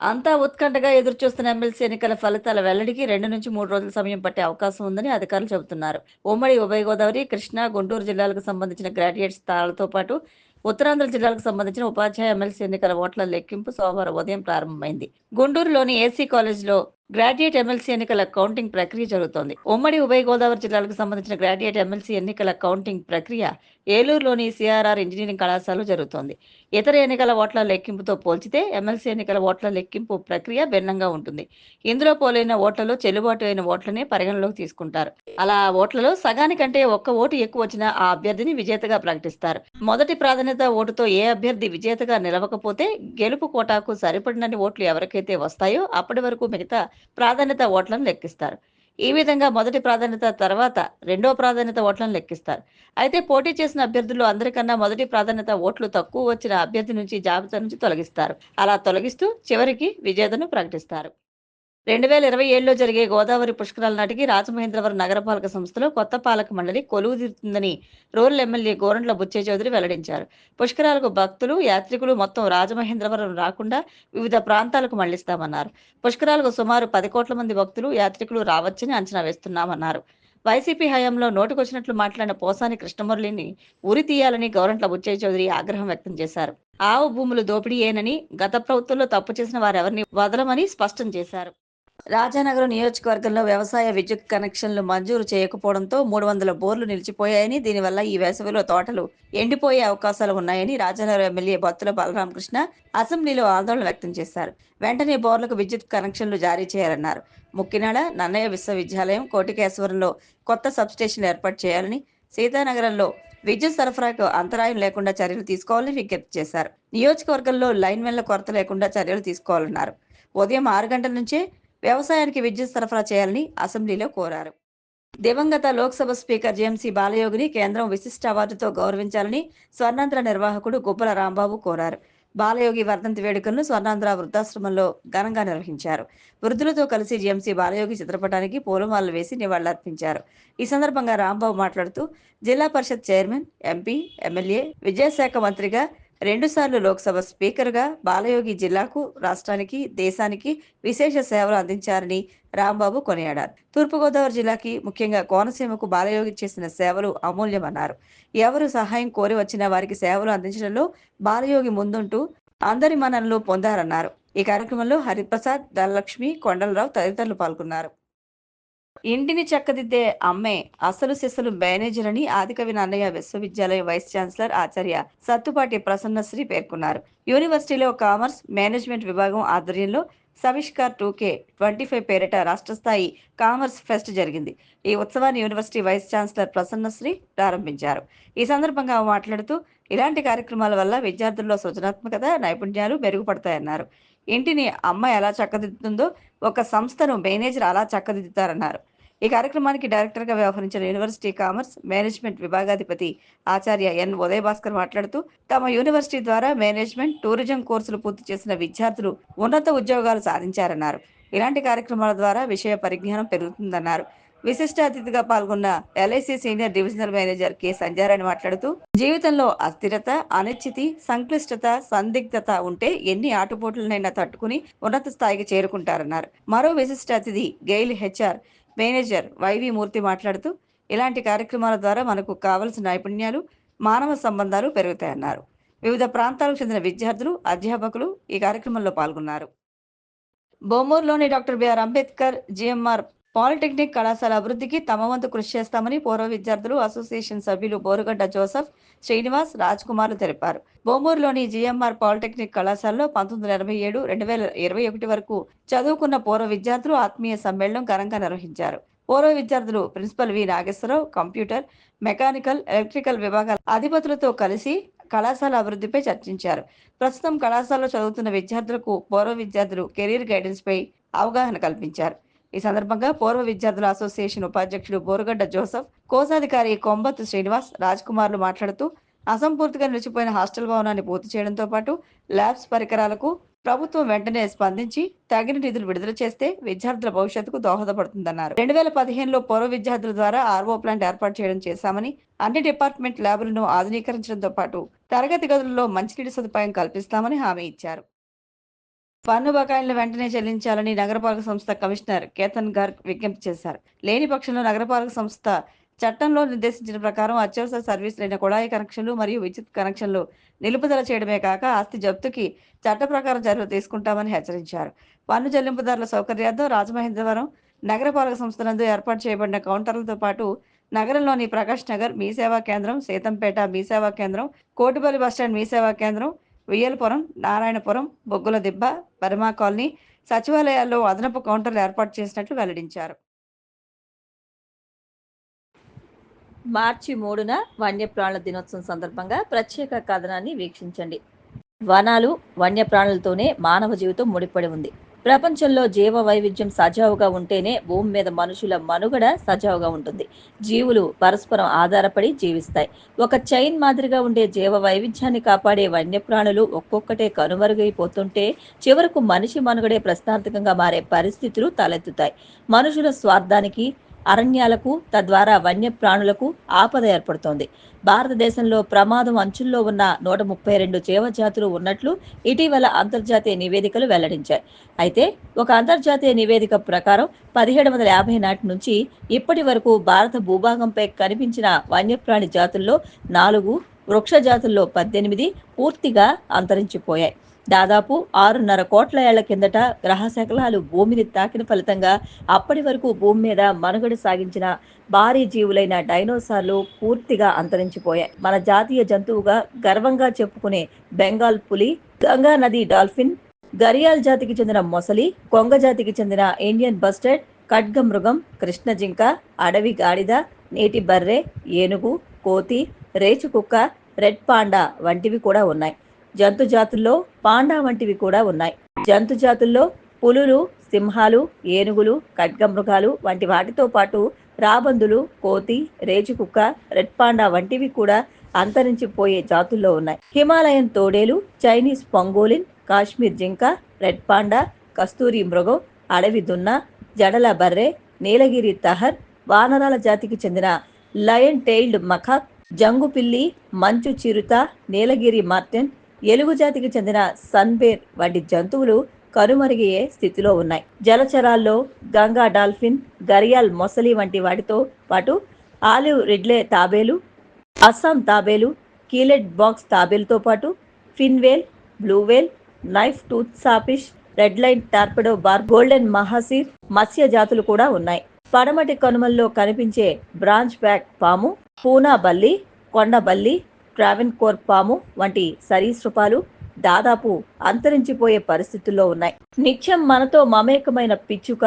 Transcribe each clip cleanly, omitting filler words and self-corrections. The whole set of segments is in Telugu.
అంతా ఉత్కంఠగా ఎదురుచూస్తున్న ఎమ్మెల్సీ ఎన్నికల ఫలితాల వెల్లడికి 2-3 రోజుల సమయం పట్టే అవకాశం ఉందని అధికారులు చెబుతున్నారు. ఉమ్మడి ఉభయ గోదావరి, కృష్ణా, గుంటూరు జిల్లాలకు సంబంధించిన గ్రాడ్యుయేట్ స్థానాలతో పాటు ఉత్తరాంధ్ర జిల్లాలకు సంబంధించిన ఉపాధ్యాయ ఎమ్మెల్సీ ఎన్నికల ఓట్ల లెక్కింపు సోమవారం ఉదయం ప్రారంభమైంది. గుంటూరులోని ఏసీ కాలేజ్లో గ్రాడ్యుయేట్ ఎమ్మెల్సీ ఎన్నికల కౌంటింగ్ ప్రక్రియ జరుగుతోంది. ఉమ్మడి ఉభయ గోదావరి జిల్లాలకు సంబంధించిన గ్రాడ్యుయేట్ ఎమ్మెల్సీ ఎన్నికల కౌంటింగ్ ప్రక్రియ ఏలూరులోని సిఆర్ఆర్ ఇంజనీరింగ్ కళాశాలలో జరుగుతోంది. ఇతర ఎన్నికల ఓట్ల లెక్కింపుతో పోల్చితే ఎమ్మెల్సీ ఎన్నికల ఓట్ల లెక్కింపు ప్రక్రియ భిన్నంగా ఉంటుంది. ఇందులో పోలైన ఓట్లలో చెల్లుబాటు అయిన ఓట్లనే పరిగణలోకి తీసుకుంటారు. అలా ఆ ఓట్లలో సగానికంటే ఒక్క ఓటు ఎక్కువ వచ్చినా ఆ అభ్యర్థిని విజేతగా ప్రకటిస్తారు. మొదటి ప్రాధాన్యత ఓటుతో ఏ అభ్యర్థి విజేతగా నిలవకపోతే గెలుపు కోటాకు సరిపడినన్ని ఓట్లు ఎవరికైతే వస్తాయో అప్పటి వరకు మిగతా ప్రాధాన్యత ఓట్లను లెక్కిస్తారు. ఈ విధంగా మొదటి ప్రాధాన్యత తర్వాత రెండో ప్రాధాన్యత ఓట్లను లెక్కిస్తారు. అయితే పోటీ చేసిన అభ్యర్థుల్లో అందరికన్నా మొదటి ప్రాధాన్యత ఓట్లు తక్కువ వచ్చిన అభ్యర్థి నుంచి జాబితా నుంచి తొలగిస్తారు. అలా తొలగిస్తూ చివరికి విజేతను ప్రకటిస్తారు. 2027లో జరిగే గోదావరి పుష్కరాల నాటికి రాజమహేంద్రవరం నగరపాలక సంస్థలో కొత్త పాలక మండలి కొలువుదీరుతుందని రూరల్ ఎమ్మెల్యే గోరంట్ల బుచ్చయ్య చౌదరి వెల్లడించారు. పుష్కరాలకు భక్తులు, యాత్రికులు మొత్తం రాజమహేంద్రవరం రాకుండా వివిధ ప్రాంతాలకు మళ్లిస్తామన్నారు. పుష్కరాలకు సుమారు 10 కోట్ల మంది భక్తులు, యాత్రికులు రావచ్చని అంచనా వేస్తున్నామన్నారు. వైసీపీ హయాంలో నోటుకొచ్చినట్లు మాట్లాడిన పోసాని కృష్ణమురళిని ఉరి తీయాలని గోరంట్ల బుచ్చయ్య చౌదరి ఆగ్రహం వ్యక్తం చేశారు. ఆవు భూములు దోపిడీయేనని, గత ప్రభుత్వంలో తప్పు చేసిన వారెవరిని వదలమని స్పష్టం చేశారు. రాజానగరం నియోజకవర్గంలో వ్యవసాయ విద్యుత్ కనెక్షన్లు మంజూరు చేయకపోవడంతో 300 బోర్లు నిలిచిపోయాయని, దీనివల్ల ఈ వేసవిలో తోటలు ఎండిపోయే అవకాశాలు ఉన్నాయని రాజానగరం ఎమ్మెల్యే బత్తుల బలరామకృష్ణ అసెంబ్లీలో ఆందోళన వ్యక్తం చేశారు. వెంటనే బోర్లకు విద్యుత్ కనెక్షన్లు జారీ చేయాలన్నారు. ముక్కినాడ, నన్నయ్య విశ్వవిద్యాలయం, కోటికేశ్వరంలో కొత్త సబ్స్టేషన్లు ఏర్పాటు చేయాలని, సీతానగరంలో విద్యుత్ సరఫరాకు అంతరాయం లేకుండా చర్యలు తీసుకోవాలని విజ్ఞప్తి చేశారు. నియోజకవర్గంలో లైన్మెన్ల కొరత లేకుండా చర్యలు తీసుకోవాలన్నారు. ఉదయం 6 గంటల నుంచే వ్యవసాయానికి విద్యుత్ సరఫరా చేయాలని అసెంబ్లీలో కోరారు. దివంగత లోక్సభ స్పీకర్ జేఎంసీ బాలయోగిని కేంద్రం విశిష్ట అవార్డుతో గౌరవించాలని స్వర్ణాంధ్ర నిర్వాహకుడు గుబ్బల రాంబాబు కోరారు. బాలయోగి వర్ధంతి వేడుకలను స్వర్ణాంధ్ర వృద్ధాశ్రమంలో ఘనంగా నిర్వహించారు. వృద్ధులతో కలిసి జేఎంసీ బాలయోగి చిత్రపటానికి పూలమాలలు వేసి నివాళులర్పించారు. ఈ సందర్భంగా రాంబాబు మాట్లాడుతూ జిల్లా పరిషత్ చైర్మన్, ఎంపీ, ఎమ్మెల్యే, విద్యాశాఖ మంత్రిగా, 2 సార్లు లోక్సభ స్పీకర్గా బాలయోగి జిల్లాకు, రాష్ట్రానికి, దేశానికి విశేష సేవలు అందించారని రాంబాబు కొనియాడారు. తూర్పుగోదావరి జిల్లాకి, ముఖ్యంగా కోనసీమకు బాలయోగి చేసిన సేవలు అమూల్యమన్నారు. ఎవరు సహాయం కోరి వచ్చినా వారికి సేవలు అందించడంలో బాలయోగి ముందుంటూ అందరి మన్ననలు పొందారన్నారు. ఈ కార్యక్రమంలో హరిప్రసాద్, ధనలక్ష్మి, కొండలరావు తదితరులు పాల్గొన్నారు. ఇంటిని చక్కదిద్దే అమ్మే అసలు సిసలు మేనేజర్ అని ఆదికవి నన్నయ్య విశ్వవిద్యాలయం వైస్ ఛాన్సలర్ ఆచార్య సత్తుపాటి ప్రసన్నశ్రీ పేర్కొన్నారు. యూనివర్సిటీలో కామర్స్, మేనేజ్మెంట్ విభాగం ఆధ్వర్యంలో సవిష్కార్ 2K25 పేరిట రాష్ట్ర స్థాయి కామర్స్ ఫెస్ట్ జరిగింది. ఈ ఉత్సవాన్ని యూనివర్సిటీ వైస్ ఛాన్సలర్ ప్రసన్నశ్రీ ప్రారంభించారు. ఈ సందర్భంగా ఆమె మాట్లాడుతూ ఇలాంటి కార్యక్రమాల వల్ల విద్యార్థుల్లో సృజనాత్మకత, నైపుణ్యాలు మెరుగుపడతాయన్నారు. ఇంటిని అమ్మ ఎలా చక్కదిద్దుతుందో ఒక సంస్థను మేనేజర్ అలా చక్కదిద్దుతారన్నారు. ఈ కార్యక్రమానికి డైరెక్టర్గా వ్యవహరించిన యూనివర్సిటీ కామర్స్, మేనేజ్మెంట్ విభాగాధిపతి ఆచార్య ఎన్ ఉదయభాస్కర్ మాట్లాడుతూ తమ యూనివర్సిటీ ద్వారా మేనేజ్మెంట్, టూరిజం కోర్సులు పూర్తి చేసిన విద్యార్థులు ఉన్నత ఉద్యోగాలు సాధించారన్నారు. ఇలాంటి కార్యక్రమాల ద్వారా విషయ పరిజ్ఞానం పెరుగుతుందన్నారు. విశిష్ట అతిథిగా పాల్గొన్న LIC senior divisional manager K Sandhyarani మాట్లాడుతూ జీవితంలో అస్థిరత, అనిశ్చితి, సంక్లిష్టత, సందిగ్ధత ఉంటే ఎన్ని ఆటుపోట్లనైనా తట్టుకుని ఉన్నత స్థాయికి చేరుకుంటారన్నారు. మరో విశిష్ట అతిథి గెయిల్ హెచ్ఆర్ మేనేజర్ వైవి మూర్తి మాట్లాడుతూ ఇలాంటి కార్యక్రమాల ద్వారా మనకు కావలసిన నైపుణ్యాలు, మానవ సంబంధాలు పెరుగుతాయన్నారు. వివిధ ప్రాంతాలకు చెందిన విద్యార్థులు, అధ్యాపకులు ఈ కార్యక్రమంలో పాల్గొన్నారు. బొమ్మూరులోని doctor BR Ambedkar GMR polytechnic కళాశాల అభివృద్ధికి తమ వంతు కృషి చేస్తామని పూర్వ విద్యార్థులు అసోసియేషన్ సభ్యులు బోరుగడ్డ జోసెఫ్, శ్రీనివాస్, రాజ్ కుమార్లు తెలిపారు. బొమ్మూరులోని జిఎంఆర్ పాలిటెక్నిక్ కళాశాలలో 1987, 2021 వరకు చదువుకున్న పూర్వ విద్యార్థులు ఆత్మీయ సమ్మేళనం ఘనంగా నిర్వహించారు. పూర్వ విద్యార్థులు principal V Nageswara Rao, computer, mechanical, electrical విభాగాల అధిపతులతో కలిసి కళాశాల అభివృద్ధిపై చర్చించారు. ప్రస్తుతం కళాశాలలో చదువుతున్న విద్యార్థులకు పూర్వ విద్యార్థులు కెరీర్ గైడెన్స్ పై అవగాహన కల్పించారు. ఈ సందర్భంగా పూర్వ విద్యార్థుల అసోసియేషన్ ఉపాధ్యక్షుడు బోరుగడ్డ జోసెఫ్, కోశాధికారి కొంబత్తు శ్రీనివాస్, రాజ్ కుమార్లు మాట్లాడుతూ అసంపూర్తిగా నిలిచిపోయిన హాస్టల్ భవనాన్ని పూర్తి చేయడంతో పాటు ల్యాబ్స్ పరికరాలకు ప్రభుత్వం వెంటనే స్పందించి తగిన నిధులు విడుదల చేస్తే విద్యార్థుల భవిష్యత్తుకు దోహదపడుతుందన్నారు. 2015లో పూర్వ విద్యార్థుల ద్వారా ఆర్ఓ ప్లాంట్ ఏర్పాటు చేయడం చేశామని, అన్ని డిపార్ట్మెంట్ ల్యాబులను ఆధునీకరించడంతో పాటు తరగతి గదులలో మంచినీటి సదుపాయం కల్పిస్తామని హామీ ఇచ్చారు. పన్ను బకాయిలను వెంటనే చెల్లించాలని నగరపాలక సంస్థ కమిషనర్ కేతన్ గార్గ్ విజ్ఞప్తి చేశారు. లేని పక్షంలో నగరపాలక సంస్థ చట్టంలో నిర్దేశించిన ప్రకారం అత్యవసర సర్వీసులైన కుళాయి కనెక్షన్లు మరియు విద్యుత్ కనెక్షన్లు నిలుపుదల చేయడమే కాక ఆస్తి జప్తుకి చట్ట ప్రకారం చర్యలు తీసుకుంటామని హెచ్చరించారు. పన్ను చెల్లింపుదారుల సౌకర్యార్థం రాజమహేంద్రవరం నగరపాలక సంస్థ నందు ఏర్పాటు చేయబడిన కౌంటర్లతో పాటు నగరంలోని ప్రకాష్ నగర్ మీ సేవా కేంద్రం, సీతంపేట మీ సేవా కేంద్రం, కోటిపల్లి బస్టాండ్ మీ సేవా కేంద్రం, వియ్యలపురం, నారాయణపురం, బొగ్గుల దిబ్బ, బర్మా కాలనీ, సచివాలయాల్లో అదనపు కౌంటర్లు ఏర్పాటు చేసినట్లు వెల్లడించారు. మార్చి 3న వన్యప్రాణుల దినోత్సవం సందర్భంగా ప్రత్యేక కథనాన్ని వీక్షించండి. వనాలు, వన్యప్రాణులతోనే మానవ జీవితం ముడిపడి ఉంది. ప్రపంచంలో జీవ వైవిధ్యం సజావుగా ఉంటేనే భూమి మీద మనుషుల మనుగడ సజావుగా ఉంటుంది. జీవులు పరస్పరం ఆధారపడి జీవిస్తాయి. ఒక చైన్ మాదిరిగా ఉండే జీవ వైవిధ్యాన్ని కాపాడే వన్యప్రాణులు ఒక్కొక్కటే కనుమరుగైపోతుంటే చివరకు మనిషి మనుగడే ప్రశ్నార్థకంగా మారే పరిస్థితులు తలెత్తుతాయి. మనుషుల స్వార్థానికి, అరణ్యాలకు, తద్వారా వన్యప్రాణులకు ఆపద ఏర్పడుతోంది. భారతదేశంలో ప్రమాదం అంచుల్లో ఉన్న 132 జీవజాతులు ఉన్నట్లు ఇటీవల అంతర్జాతీయ నివేదికలు వెల్లడించాయి. అయితే ఒక అంతర్జాతీయ నివేదిక ప్రకారం 1750 నాటి నుంచి ఇప్పటి వరకు భారత భూభాగంపై కనిపించిన వన్యప్రాణి జాతుల్లో 4, వృక్ష జాతుల్లో 18 పూర్తిగా అంతరించిపోయాయి. దాదాపు 6.5 కోట్ల ఏళ్ల కిందట గ్రహ శకలాలు భూమిని తాకిన ఫలితంగా అప్పటి వరకు భూమి మీద మనుగడ సాగించిన భారీ జీవులైన డైనోసార్లు పూర్తిగా అంతరించిపోయాయి. మన జాతీయ జంతువుగా గర్వంగా చెప్పుకునే బెంగాల్ పులి, గంగా నది డాల్ఫిన్, గరియాల్ జాతికి చెందిన మొసలి, కొంగ జాతికి చెందిన ఇండియన్ బస్టర్డ్, ఖడ్గమృగం, కృష్ణ జింక, అడవి గాడిద, నీటి బర్రె, ఏనుగు, కోతి, రేచు కుక్క, రెడ్ పాండా వంటివి కూడా ఉన్నాయి. జంతు జాతుల్లో పాండా వంటివి కూడా ఉన్నాయి. జంతు జాతుల్లో పులులు, సింహాలు, ఏనుగులు, ఖడ్గమృగాలు వంటి వాటితో పాటు రాబందులు, కోతి, రేచుకుక్క, రెడ్ పాండా వంటివి కూడా అంతరించిపోయే జాతుల్లో ఉన్నాయి. హిమాలయన్ తోడేలు, చైనీస్ పంగోలిన్, కాశ్మీర్ జింక, రెడ్ పాండా, కస్తూరి మృగం, అడవి దున్న, జడల బర్రె, నీలగిరి తహర్, వానరాల జాతికి చెందిన లయన్ టెయిల్డ్ మకాక్, జంగు పిల్లి, మంచు చిరుత, నీలగిరి మార్టెన్, ఎలుగు జాతికి చెందిన సన్బేర్ వంటి జంతువులు కనుమరుగయ్యే స్థితిలో ఉన్నాయి. జలచరాల్లో గంగా డాల్ఫిన్, గరియాల్ మొసలి వంటి వాటితో పాటు ఆలివ్ రిడ్లే తాబేలు, అస్సాం తాబేలు, కీలెట్ బాక్స్ తాబేలుతో పాటు fin whale, blue whale, knife tooth sawfish, red line torpedo barb, golden mahseer మత్స్య జాతులు కూడా ఉన్నాయి. పడమటి కనుమల్లో కనిపించే బ్రాంచ్ బ్యాక్ పాము, పూనా బల్లి, కొండ బల్లి, ట్రావెన్కోర్ పాము వంటి సరీసృపాలు దాదాపు అంతరించిపోయే పరిస్థితుల్లో ఉన్నాయి. నిత్యం మనతో మమేకమైన పిచ్చుక,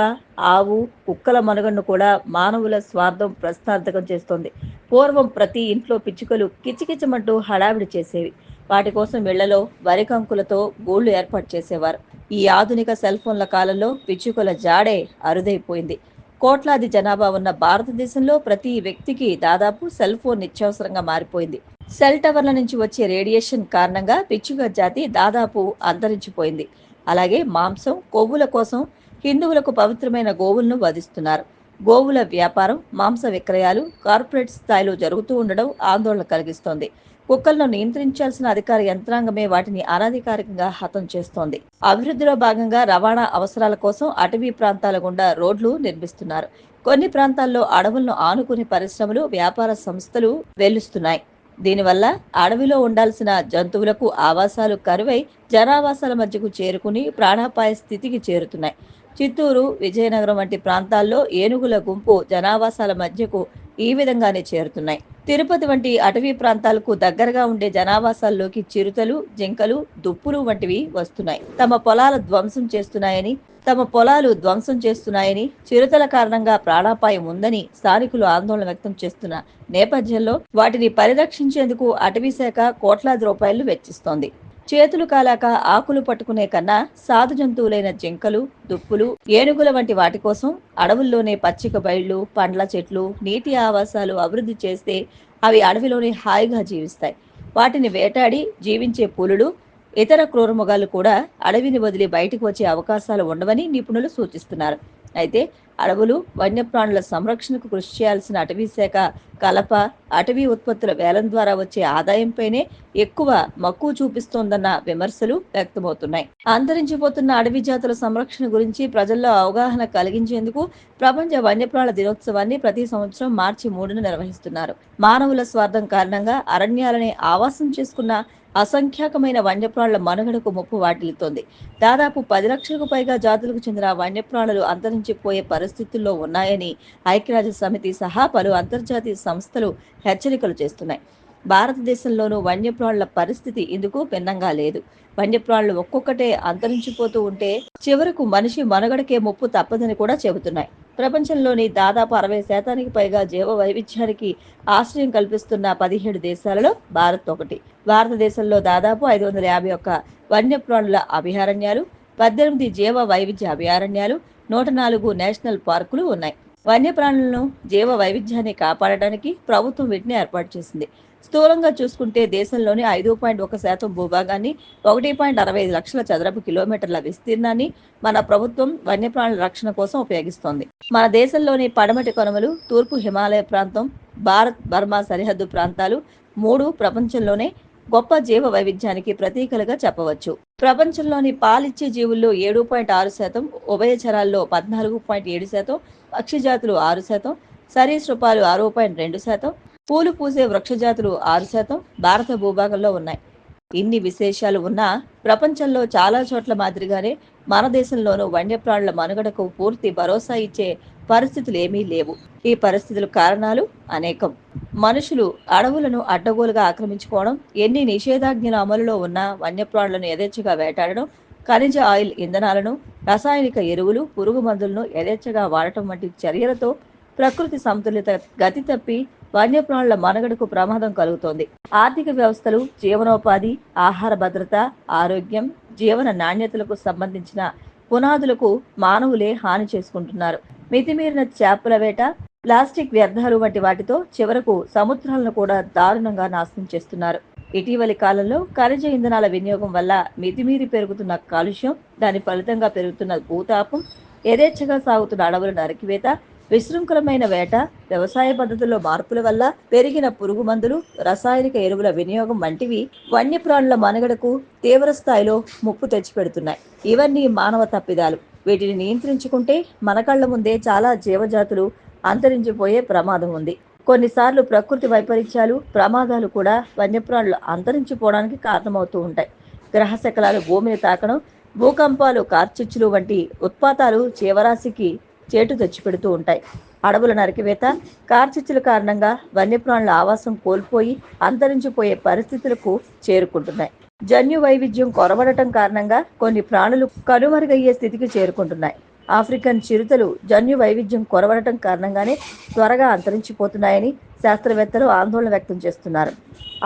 ఆవు, కుక్కల మనుగడను కూడా మానవుల స్వార్థం ప్రశ్నార్థకం చేస్తోంది. పూర్వం ప్రతి ఇంట్లో పిచ్చుకలు కిచకిచమంటూ హడావిడి చేసేవి. వాటి కోసం ఇళ్లలో వరి కంకులతో గూళ్లు ఏర్పాటు చేసేవారు. ఈ ఆధునిక సెల్ ఫోన్ల కాలంలో పిచ్చుకల జాడే అరుదైపోయింది. కోట్లాది జనాభా ఉన్న భారతదేశంలో ప్రతి వ్యక్తికి దాదాపు సెల్ ఫోన్ నిత్యావసరంగా మారిపోయింది. సెల్ టవర్ల నుంచి వచ్చే రేడియేషన్ కారణంగా పిచ్చుక జాతి దాదాపు అంతరించిపోయింది. అలాగే మాంసం, కొవ్వుల కోసం హిందువులకు పవిత్రమైన గోవులను వధిస్తున్నారు. గోవుల వ్యాపారం, మాంస విక్రయాలు కార్పొరేట్ స్థాయిలో జరుగుతూ ఉండడం ఆందోళన కలిగిస్తోంది. కుక్కలను నియంత్రించాల్సిన అధికార యంత్రాంగమే వాటిని అనధికారికంగా హతం చేస్తోంది. అభివృద్ధిలో భాగంగా రవాణా అవసరాల కోసం అటవీ ప్రాంతాల గుండా రోడ్లు నిర్మిస్తున్నారు. కొన్ని ప్రాంతాల్లో అడవులను ఆనుకుని పరిశ్రమలు, వ్యాపార సంస్థలు వెల్లుస్తున్నాయి. దీనివల్ల అడవిలో ఉండాల్సిన జంతువులకు ఆవాసాలు కరువై జనావాసాల మధ్యకు చేరుకుని ప్రాణాపాయ స్థితికి చేరుతున్నాయి. చిత్తూరు, విజయనగరం వంటి ప్రాంతాల్లో ఏనుగుల గుంపు జనావాసాల మధ్యకు ఈ విధంగానే చేరుతున్నాయి. తిరుపతి వంటి అటవీ ప్రాంతాలకు దగ్గరగా ఉండే జనావాసాల్లోకి చిరుతలు, జింకలు, దుప్పులు వంటివి వస్తున్నాయి. తమ పొలాలు ధ్వంసం చేస్తున్నాయని, చిరుతల కారణంగా ప్రాణాపాయం ఉందని స్థానికులు ఆందోళన వ్యక్తం చేస్తున్న నేపథ్యంలో వాటిని పరిరక్షించేందుకు అటవీ శాఖ కోట్లాది రూపాయలు వెచ్చిస్తోంది. చేతులు కాలాక ఆకులు పట్టుకునే కన్నా సాధు జంతువులైన జింకలు, దుప్పులు, ఏనుగుల వంటి వాటి కోసం అడవుల్లోనే పచ్చిక బయళ్లు, పండ్ల చెట్లు, నీటి ఆవాసాలు అభివృద్ధి చేస్తే అవి అడవిలోనే హాయిగా జీవిస్తాయి. వాటిని వేటాడి జీవించే పులులు, ఇతర క్రూరమృగాలు కూడా అడవిని వదిలి బయటకు వచ్చే అవకాశాలు ఉండవని నిపుణులు సూచిస్తున్నారు. అయితే అడవులు, వన్యప్రాణుల సంరక్షణకు కృషి చేయాల్సిన అటవీ శాఖ కలప, అటవీ ఉత్పత్తుల వేలం ద్వారా వచ్చే ఆదాయంపైనే ఎక్కువ మక్కువ చూపిస్తోందన్న విమర్శలు వ్యక్తమవుతున్నాయి. అంతరించిపోతున్న అడవి జాతుల సంరక్షణ గురించి ప్రజల్లో అవగాహన కలిగించేందుకు ప్రపంచ వన్యప్రాణుల దినోత్సవాన్ని ప్రతి సంవత్సరం మార్చి 3న నిర్వహిస్తున్నారు. మానవుల స్వార్థం కారణంగా అరణ్యాలని ఆవాసం చేసుకున్న అసంఖ్యాకమైన వన్యప్రాణుల మనుగడకు ముప్పు వాటిల్లుతోంది. దాదాపు 10 లక్షలకు పైగా జాతులకు చెందిన వన్యప్రాణులు అంతరించిపోయే పరిస్థితుల్లో ఉన్నాయని ఐక్యరాజ్య సమితి సహా పలు అంతర్జాతీయ సంస్థలు హెచ్చరికలు చేస్తున్నాయి. భారతదేశంలోనూ వన్యప్రాణుల పరిస్థితి ఇందుకు భిన్నంగా లేదు. వన్యప్రాణులు ఒక్కొక్కటే అంతరించిపోతూ ఉంటే చివరకు మనిషి మనుగడకే ముప్పు తప్పదని కూడా చెబుతున్నాయి. ప్రపంచంలోని దాదాపు 60% పైగా జీవ వైవిధ్యానికి ఆశ్రయం కల్పిస్తున్న 17 దేశాలలో భారత్ ఒకటి. భారతదేశంలో దాదాపు 551 వన్యప్రాణుల అభయారణ్యాలు, 18 జీవ వైవిధ్య అభయారణ్యాలు, 104 నేషనల్ పార్కులు ఉన్నాయి. వన్యప్రాణులను, జీవ వైవిధ్యాన్ని కాపాడడానికి ప్రభుత్వం వీటిని ఏర్పాటు చేసింది. స్థూలంగా చూసుకుంటే దేశంలోని 5.1% భూభాగాన్ని, 1.65 లక్షల చదరపు కిలోమీటర్ల విస్తీర్ణాన్ని మన ప్రభుత్వం వన్యప్రాణుల రక్షణ కోసం ఉపయోగిస్తోంది. మన దేశంలోని పడమటి కనుమలు, తూర్పు హిమాలయ ప్రాంతం, భారత్ బర్మా సరిహద్దు ప్రాంతాలు 3 ప్రపంచంలోనే గొప్ప జీవ వైవిధ్యానికి ప్రతీకలుగా చెప్పవచ్చు. ప్రపంచంలోని పాలిచ్చే జీవుల్లో 7.6%, ఉభయచరాల్లో 14.7%, పక్షి జాతులు 6%, సరీసృపాలు 6.2%, పూలు పూసే వృక్షజాతులు 6% భారత భూభాగంలో ఉన్నాయి. ఇన్ని విశేషాలు ఉన్నా ప్రపంచంలో చాలా చోట్ల మాదిరిగానే మన దేశంలోనూ వన్యప్రాణుల మనుగడకు పూర్తి భరోసా ఇచ్చే పరిస్థితులు ఏమీ లేవు. ఈ పరిస్థితుల కారణాలు అనేకం. మనుషులు అడవులను అడ్డగోలుగా ఆక్రమించుకోవడం, ఎన్ని నిషేధాజ్ఞలు అమలులో ఉన్నా వన్యప్రాణులను యథేచ్ఛగా వేటాడడం, ఖనిజ ఆయిల్ ఇంధనాలను, రసాయనిక ఎరువులు, పురుగు మందులను యథేచ్ఛగా వాడటం వంటి చర్యలతో ప్రకృతి సమతుల్యత గతి తప్పి వన్యప్రాణుల మనుగడకు ప్రమాదం కలుగుతోంది. ఆర్థిక వ్యవస్థలు, జీవనోపాధి, ఆహార భద్రత, ఆరోగ్యం, జీవన నాణ్యతలకు సంబంధించిన పునాదులకు మానవులే హాని చేసుకుంటున్నారు. మితిమీరిన చేపల వేట, ప్లాస్టిక్ వ్యర్థాలు వంటి వాటితో చివరకు సముద్రాలను కూడా దారుణంగా నాశనం చేస్తున్నారు. ఇటీవలి కాలంలో ఖనిజ ఇంధనాల వినియోగం వల్ల మితిమీరి పెరుగుతున్న కాలుష్యం, దాని ఫలితంగా పెరుగుతున్న భూతాపం, యథేచ్ఛగా సాగుతున్న అడవుల నరికివేత, విశృంఖలమైన వేట, వ్యవసాయ పద్ధతుల్లో మార్పుల వల్ల పెరిగిన పురుగు మందులు, రసాయనిక ఎరువుల వినియోగం వంటివి వన్యప్రాణుల మనుగడకు తీవ్ర స్థాయిలో ముప్పు తెచ్చిపెడుతున్నాయి. ఇవన్నీ మానవ తప్పిదాలు. వీటిని నియంత్రించుకుంటే మన కళ్ల ముందే చాలా జీవజాతులు అంతరించిపోయే ప్రమాదం ఉంది. కొన్నిసార్లు ప్రకృతి వైపరీత్యాలు, ప్రమాదాలు కూడా వన్యప్రాణులు అంతరించిపోవడానికి కారణమవుతూ ఉంటాయి. గ్రహశకలాలు భూమిని తాకడం, భూకంపాలు, కార్చిచ్చులు వంటి ఉత్పాతాలు జీవరాశికి చేటు తెచ్చిపెడుతూ ఉంటాయి. అడవుల నరికివేత, కార్చిచ్చుల కారణంగా వన్యప్రాణుల ఆవాసం కోల్పోయి అంతరించిపోయే పరిస్థితులకు చేరుకుంటున్నాయి. జన్యు వైవిధ్యం కొరవడటం కారణంగా కొన్ని ప్రాణులు కనుమరుగయ్యే స్థితికి చేరుకుంటున్నాయి. ఆఫ్రికన్ చిరుతలు జన్యు వైవిధ్యం కొరవడటం కారణంగానే త్వరగా అంతరించిపోతున్నాయని శాస్త్రవేత్తలు ఆందోళన వ్యక్తం చేస్తున్నారు.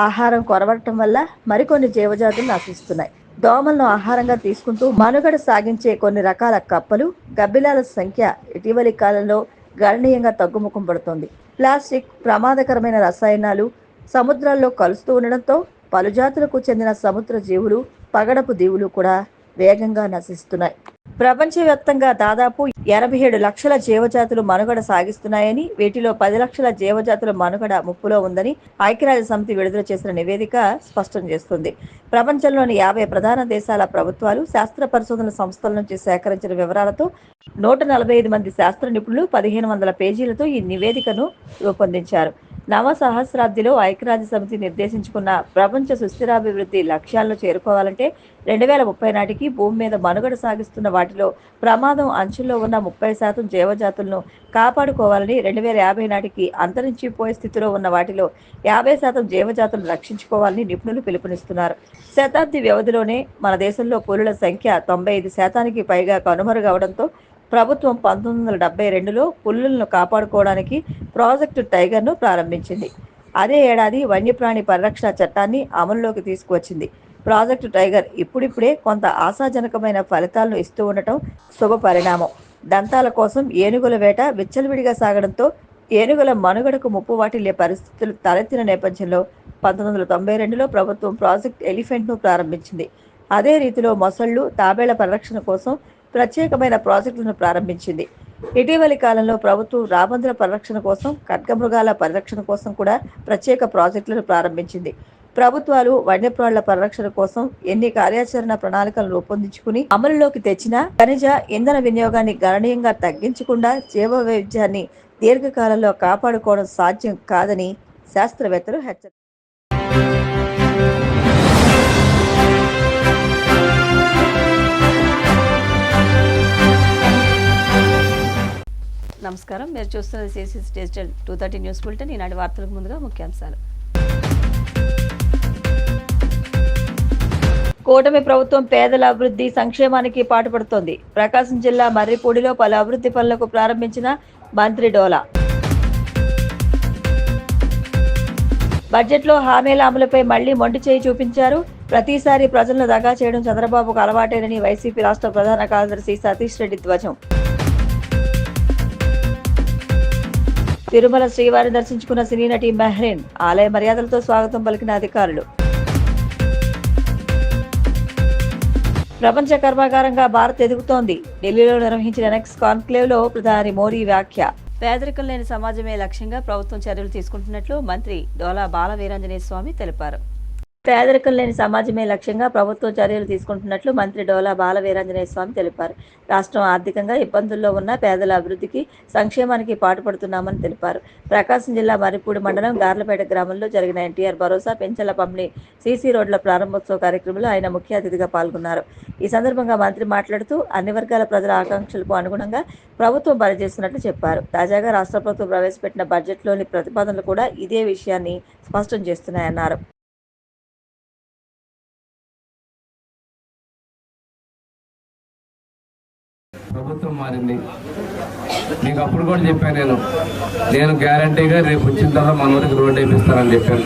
ఆహారం కొరవడటం వల్ల మరికొన్ని జీవజాతులు నశిస్తున్నాయి. దోమలను ఆహారంగా తీసుకుంటూ మనుగడ సాగించే కొన్ని రకాల కప్పలు, గబ్బిలాల సంఖ్య ఇటీవలి కాలంలో గణనీయంగా తగ్గుముఖం పడుతోంది. ప్లాస్టిక్, ప్రమాదకరమైన రసాయనాలు సముద్రాల్లో కలుస్తూ ఉండడంతో పలు జాతులకు చెందిన సముద్ర జీవులు, పగడపు దీవులు కూడా వేగంగా నశిస్తున్నాయి. ప్రపంచవ్యాప్తంగా దాదాపు 87 లక్షల జీవజాతులు మనుగడ సాగిస్తున్నాయని, వీటిలో 10 లక్షల జీవజాతుల మనుగడ ముప్పులో ఉందని ఐక్యరాజ్య సమితి విడుదల చేసిన నివేదిక స్పష్టం చేస్తుంది. ప్రపంచంలోని 50 ప్రధాన దేశాల ప్రభుత్వాలు, శాస్త్ర పరిశోధన సంస్థల నుంచి సేకరించిన వివరాలతో 145 మంది శాస్త్ర నిపుణులు 1500 పేజీలతో ఈ నివేదికను రూపొందించారు. నవ సహస్రాబ్దిలో ఐక్యరాజ్య సమితి నిర్దేశించుకున్న ప్రపంచ సుస్థిరాభివృద్ధి లక్ష్యాలను చేరుకోవాలంటే 2030 నాటికి భూమి మీద మనుగడ సాగిస్తున్న వాటిలో ప్రమాదం అంచుల్లో ఉన్న 30% జీవజాతులను కాపాడుకోవాలని, 2050 నాటికి అంతరించిపోయే స్థితిలో ఉన్న వాటిలో 50% జీవజాతులను రక్షించుకోవాలని నిపుణులు పిలుపునిస్తున్నారు. శతాబ్ది వ్యవధిలోనే మన దేశంలో పులుల సంఖ్య 95% పైగా కనుమరుగవడంతో ప్రభుత్వం 1972లో పులులను కాపాడుకోవడానికి ప్రాజెక్టు టైగర్ను ప్రారంభించింది. అదే ఏడాది వన్యప్రాణి పరిరక్షణ చట్టాన్ని అమలులోకి తీసుకువచ్చింది. ప్రాజెక్టు టైగర్ ఇప్పుడిప్పుడే కొంత ఆశాజనకమైన ఫలితాలను ఇస్తూ ఉండటం శుభ పరిణామం. దంతాల కోసం ఏనుగుల వేట విచ్చలవిడిగా సాగడంతో ఏనుగుల మనుగడకు ముప్పు వాటిల్లే పరిస్థితులు తలెత్తిన నేపథ్యంలో 1992లో ప్రభుత్వం ప్రాజెక్ట్ ఎలిఫెంట్ను ప్రారంభించింది. అదే రీతిలో మొసళ్ళు, తాబేళ్ల పరిరక్షణ కోసం ప్రత్యేకమైన ప్రాజెక్టులను ప్రారంభించింది. ఇటీవలి కాలంలో ప్రభుత్వం రాబందుల పరిరక్షణ కోసం, ఖడ్గమృగాల పరిరక్షణ కోసం కూడా ప్రత్యేక ప్రాజెక్టులను ప్రారంభించింది. ప్రభుత్వాలు వన్యప్రాణుల పరిరక్షణ కోసం ఎన్ని కార్యాచరణ ప్రణాళికలు రూపొందించుకుని అమలులోకి తెచ్చినా ఖనిజ ఇంధన వినియోగాన్ని గణనీయంగా తగ్గించకుండా జీవ వైవిధ్యాన్ని దీర్ఘకాలంలో కాపాడుకోవడం సాధ్యం కాదని శాస్త్రవేత్తలు హెచ్చరించారు. నమస్కారం, మీరు చూస్తున్నది సిసిసి డిజిటల్ 230 న్యూస్ బులెటిన్. ఈనాటి వార్తలకు ముందుగా ముఖ్యాంశాలు. కూటమి ప్రభుత్వం పేదల అభివృద్ధి సంక్షేమానికి పాటుపడుతోంది. ప్రకాశం జిల్లా మర్రిపూడిలో పలు అభివృద్ధి పనులకు ప్రారంభించిన మంత్రి డోలా. బడ్జెట్లో హామీల అమలుపై మళ్లీ మొండి చేయి చూపించారు. ప్రతిసారి ప్రజలను దగా చేయడం చంద్రబాబుకు అలవాటేనని వైసీపీ రాష్ట్ర ప్రధాన కార్యదర్శి సతీష్ రెడ్డి ధ్వజం. తిరుమల శ్రీవారిని దర్శించుకున్న సినీ నటి మెహ్రీన్ ఆలయ మర్యాదలతో స్వాగతం పలికిన అధికారులు. ప్రపంచ కర్మాగారంగా భారత్ ఎదుగుతోంది. ఢిల్లీలో నిర్వహించిన నెక్స్ట్ కాన్క్లేవ్ లో ప్రధాని మోడీ వ్యాఖ్య. పేదరికం లేని సమాజమే లక్ష్యంగా ప్రభుత్వం చర్యలు తీసుకుంటున్నట్లు మంత్రి డోలా బాల వీరాంజనేయ స్వామి తెలిపారు. పేదరికం లేని సమాజమే లక్ష్యంగా ప్రభుత్వం చర్యలు తీసుకుంటున్నట్లు మంత్రి డోలా బాల వీరాంజనేయ స్వామి తెలిపారు. రాష్ట్రం ఆర్థికంగా ఇబ్బందుల్లో ఉన్న పేదల అభివృద్ధికి, సంక్షేమానికి పాటుపడుతున్నామని తెలిపారు. ప్రకాశం జిల్లా మర్రిపూడి మండలం గార్లపేట గ్రామంలో జరిగిన ఎన్టీఆర్ భరోసా పెంచల పంపిణీ సీసీ రోడ్ల ప్రారంభోత్సవ కార్యక్రమంలో ఆయన ముఖ్య అతిథిగా పాల్గొన్నారు. ఈ సందర్భంగా మంత్రి మాట్లాడుతూ అన్ని వర్గాల ప్రజల ఆకాంక్షలకు అనుగుణంగా ప్రభుత్వం పనిచేస్తున్నట్లు చెప్పారు. తాజాగా రాష్ట్ర ప్రభుత్వం ప్రవేశపెట్టిన బడ్జెట్లోని ప్రతిపాదనలు కూడా ఇదే విషయాన్ని స్పష్టం చేస్తున్నాయన్నారు. ప్రభుత్వం మారింది. మీకు అప్పుడు కూడా చెప్పాను, నేను గ్యారంటీగా రేపు వచ్చిన తర్వాత మన ఊరికి రోడ్డు వేపిస్తానని చెప్పాను.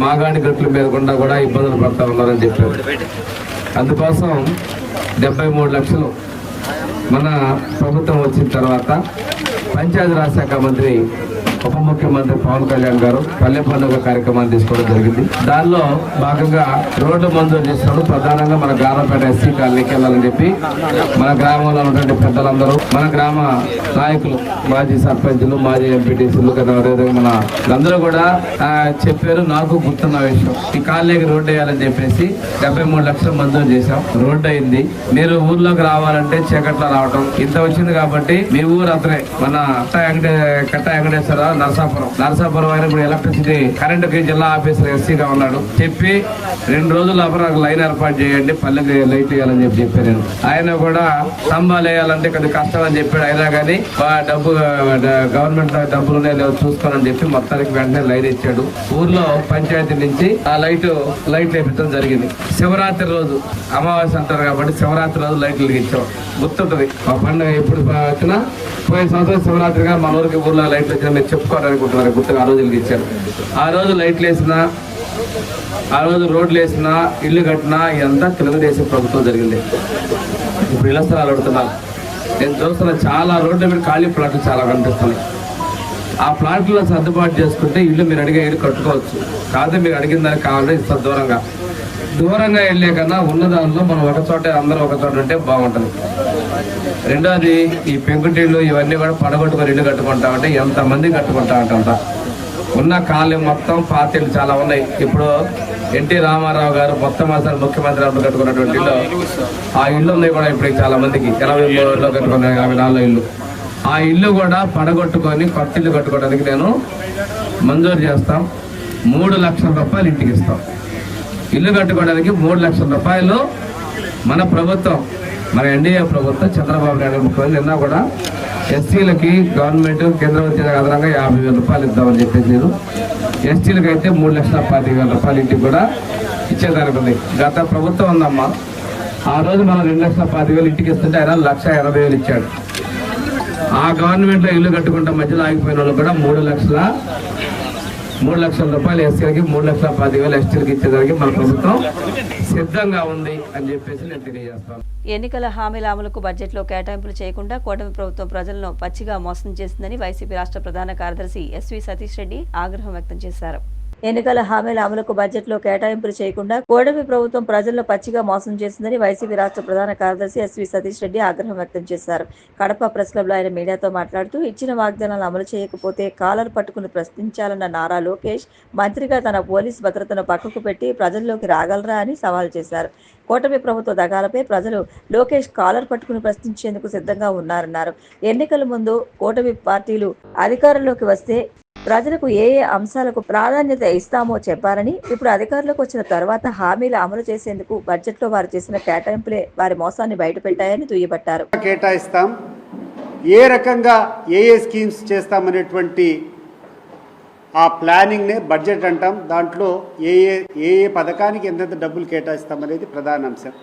మాగాడి గట్ల మీద కూడా ఇబ్బందులు పడతా ఉన్నారని చెప్పాను. అందుకోసం 73 లక్షలు మన ప్రభుత్వం వచ్చిన తర్వాత పంచాయతీరాజ్ శాఖ మంత్రి ఉప ముఖ్యమంత్రి పవన్ కళ్యాణ్ గారు పల్లె పండుగ కార్యక్రమాన్ని తీసుకోవడం జరిగింది. దానిలో భాగంగా రోడ్డు మంజూరు చేసినప్పుడు ప్రధానంగా మన గార్లపేట ఎస్సీ కాలనీకి వెళ్ళాలని చెప్పి మన గ్రామంలో ఉన్నటువంటి పెద్దలందరూ, మన గ్రామ నాయకులు, మాజీ సర్పంచులు, మాజీ ఎంపీటీసీలు కదా, అదేవిధంగా మన అందరూ కూడా చెప్పారు. నాకు గుర్తున్న విషయం, ఈ కాలనీకి రోడ్డు వేయాలని చెప్పేసి 73 లక్షలు మంజూరు చేశాం. రోడ్డు అయింది. మీరు ఊర్లోకి రావాలంటే చీకట్లో రావటం ఇంత వచ్చింది కాబట్టి మీ ఊరు అతనే మన కట్ట వెంకటేశ్వర నరసాపురం ఆయన ఇప్పుడు ఎలక్ట్రిసిటీ కరెంటుకి జిల్లా ఆఫీసర్ ఎస్సీగా ఉన్నాడు. చెప్పి 2 రోజుల నాకు లైన్ ఏర్పాటు చేయండి, పల్లెకి లైట్ వేయాలని చెప్పి నేను. ఆయన కూడా స్తంభాలు వేయాలంటే కొద్దిగా కష్టం అని చెప్పాడు. అయినా కానీ డబ్బు గవర్నమెంట్ డబ్బులు లేవు చూసుకోవాలని చెప్పి మొత్తానికి వెంటనే లైన్ ఇచ్చాడు. ఊర్లో పంచాయతీ నుంచి ఆ లైట్ వేపించడం జరిగింది. శివరాత్రి రోజు అమావాస్య అంటారు కాబట్టి శివరాత్రి రోజు లైట్లు ఇచ్చాం. గుర్తుంటది ఆ పండుగ ఎప్పుడు వచ్చినా. పోయిన సంవత్సరం శివరాత్రిగా మన ఊరికి ఊర్లో లైట్లు వచ్చినా మీరు చెప్పుకోవాలనుకుంటున్నారు. గుర్తుగా ఆ రోజు ఇచ్చారు. ఆ రోజు లైట్లు వేసినా, ఆ రోజు రోడ్లు వేసినా, ఇల్లు కట్టినా ఇదంతా తెలుగుదేశం ప్రభుత్వం జరిగింది. ఇప్పుడు ఇళ్ల స్థలాలు అడుగుతున్నారు. నేను చూస్తున్నా చాలా రోడ్ల మీద ఖాళీ ప్లాట్లు చాలా కనిపిస్తున్నాయి. ఆ ప్లాట్లలో సర్దుబాటు చేసుకుంటే ఇల్లు మీరు అడిగే ఇల్లు కట్టుకోవచ్చు. కాదు మీరు అడిగిన దానికి కావాలంటే ఇంత దూరంగా వెళ్ళే కన్నా ఉన్న దానిలో మనం ఒక చోట అందరూ ఒక చోట ఉంటే బాగుంటుంది. రెండోది, ఈ పెంకుటిళ్ళు ఇవన్నీ కూడా పడగొట్టుకొని ఇల్లు కట్టుకుంటామంటే ఎంతమంది కట్టుకుంటామంట. ఉన్న కాలనీ మొత్తం పాతిళ్ళు చాలా ఉన్నాయి. ఇప్పుడు ఎన్టీ రామారావు గారు మొత్తం అసలు ముఖ్యమంత్రి అప్పుడు కట్టుకున్నటువంటి ఇల్లు, ఆ ఇల్లు ఉన్నాయి కూడా ఇప్పుడు చాలా మందికి 83లో కట్టుకున్న 54 ఇల్లు. ఆ ఇల్లు కూడా పడగొట్టుకొని కొత్త ఇల్లు కట్టుకోవడానికి నేను మంజూరు చేస్తాం. 3 లక్షల రూపాయలు ఇంటికి ఇస్తాం. ఇల్లు కట్టుకోవడానికి 3 లక్షల రూపాయలు మన ప్రభుత్వం, మన ఎన్డీఏ ప్రభుత్వం చంద్రబాబు నాయుడు ముఖ్యమంత్రి నిన్న కూడా ఎస్సీలకి గవర్నమెంట్ కేంద్రం వచ్చే అదనంగా 50,000 రూపాయలు ఇద్దామని చెప్పేసి, ఎస్టీలకు అయితే 3,25,000 రూపాయలు ఇంటికి కూడా ఇచ్చేదానికి ఉంది. గత ప్రభుత్వం ఉందమ్మా, ఆ రోజు మనం 2,25,000 ఇంటికి ఇస్తుంటే ఆయన 1,80,000 ఇచ్చాడు. ఆ గవర్నమెంట్లో ఇల్లు కట్టుకుంటే మధ్యలో ఆగిపోయిన వాళ్ళు కూడా 3 లక్షల రూపాయలు ఎస్సీలకి, 3,10,000 ఎస్టీలకి ఇచ్చేదానికి మన ప్రభుత్వం సిద్ధంగా ఉంది అని చెప్పేసి నేను తెలియజేస్తాను. ఎన్నికల హామీల అమలుకు బడ్జెట్లో కేటాయింపులు చేయకుండా కూటమి ప్రభుత్వం ప్రజలను పచ్చిగా మోసం చేసిందని వైసీపీ రాష్ట్ర ప్రధాన కార్యదర్శి ఎస్వి సతీష్ రెడ్డి ఆగ్రహం వ్యక్తం చేశారు. ఎన్నికల హామీల అమలుకు బడ్జెట్లో కేటాయింపులు చేయకుండా కూటమి ప్రభుత్వం ప్రజలను పచ్చిగా మోసం చేసిందని వైసీపీ రాష్ట్ర ప్రధాన కార్యదర్శి ఎస్వి సతీష్ రెడ్డి ఆగ్రహం వ్యక్తం చేశారు. కడప ప్రెస్ క్లబ్లో ఆయన మీడియాతో మాట్లాడుతూ ఇచ్చిన వాగ్దానాలు అమలు చేయకపోతే కాలర్ పట్టుకుని ప్రశ్నించాలన్న నారా లోకేష్ మంత్రిగా తన పోలీసు భద్రతను పక్కకు పెట్టి ప్రజల్లోకి రాగలరా అని సవాల్ చేశారు. కూటమి ప్రభుత్వ దగాలపై ప్రజలు లోకేష్ కాలర్ పట్టుకుని ప్రశ్నించేందుకు సిద్ధంగా ఉన్నారన్నారు. ఎన్నికల ముందు కూటమి పార్టీలు అధికారంలోకి వస్తే ప్రజలకు ఏ అంశాలకు ప్రాధాన్యత ఇస్తామో చెప్పారని, ఇప్పుడు అధికారంలోకి వచ్చిన తర్వాత హామీలు అమలు చేసేందుకు బడ్జెట్లో వారు చేసిన కేటాయింపులే వారి మోసాన్ని బయటపెట్టాయని దుయ్యబట్టారు. కేటాయిస్తాం, ఏ రకంగా ఏ స్కీమ్స్ చేస్తామనేటువంటి ఆ ప్లానింగ్నే బడ్జెట్ అంటాం. దాంట్లో ఏ పథకానికి ఎంతెంత డబ్బులు కేటాయిస్తామనేది ప్రధాన అంశం.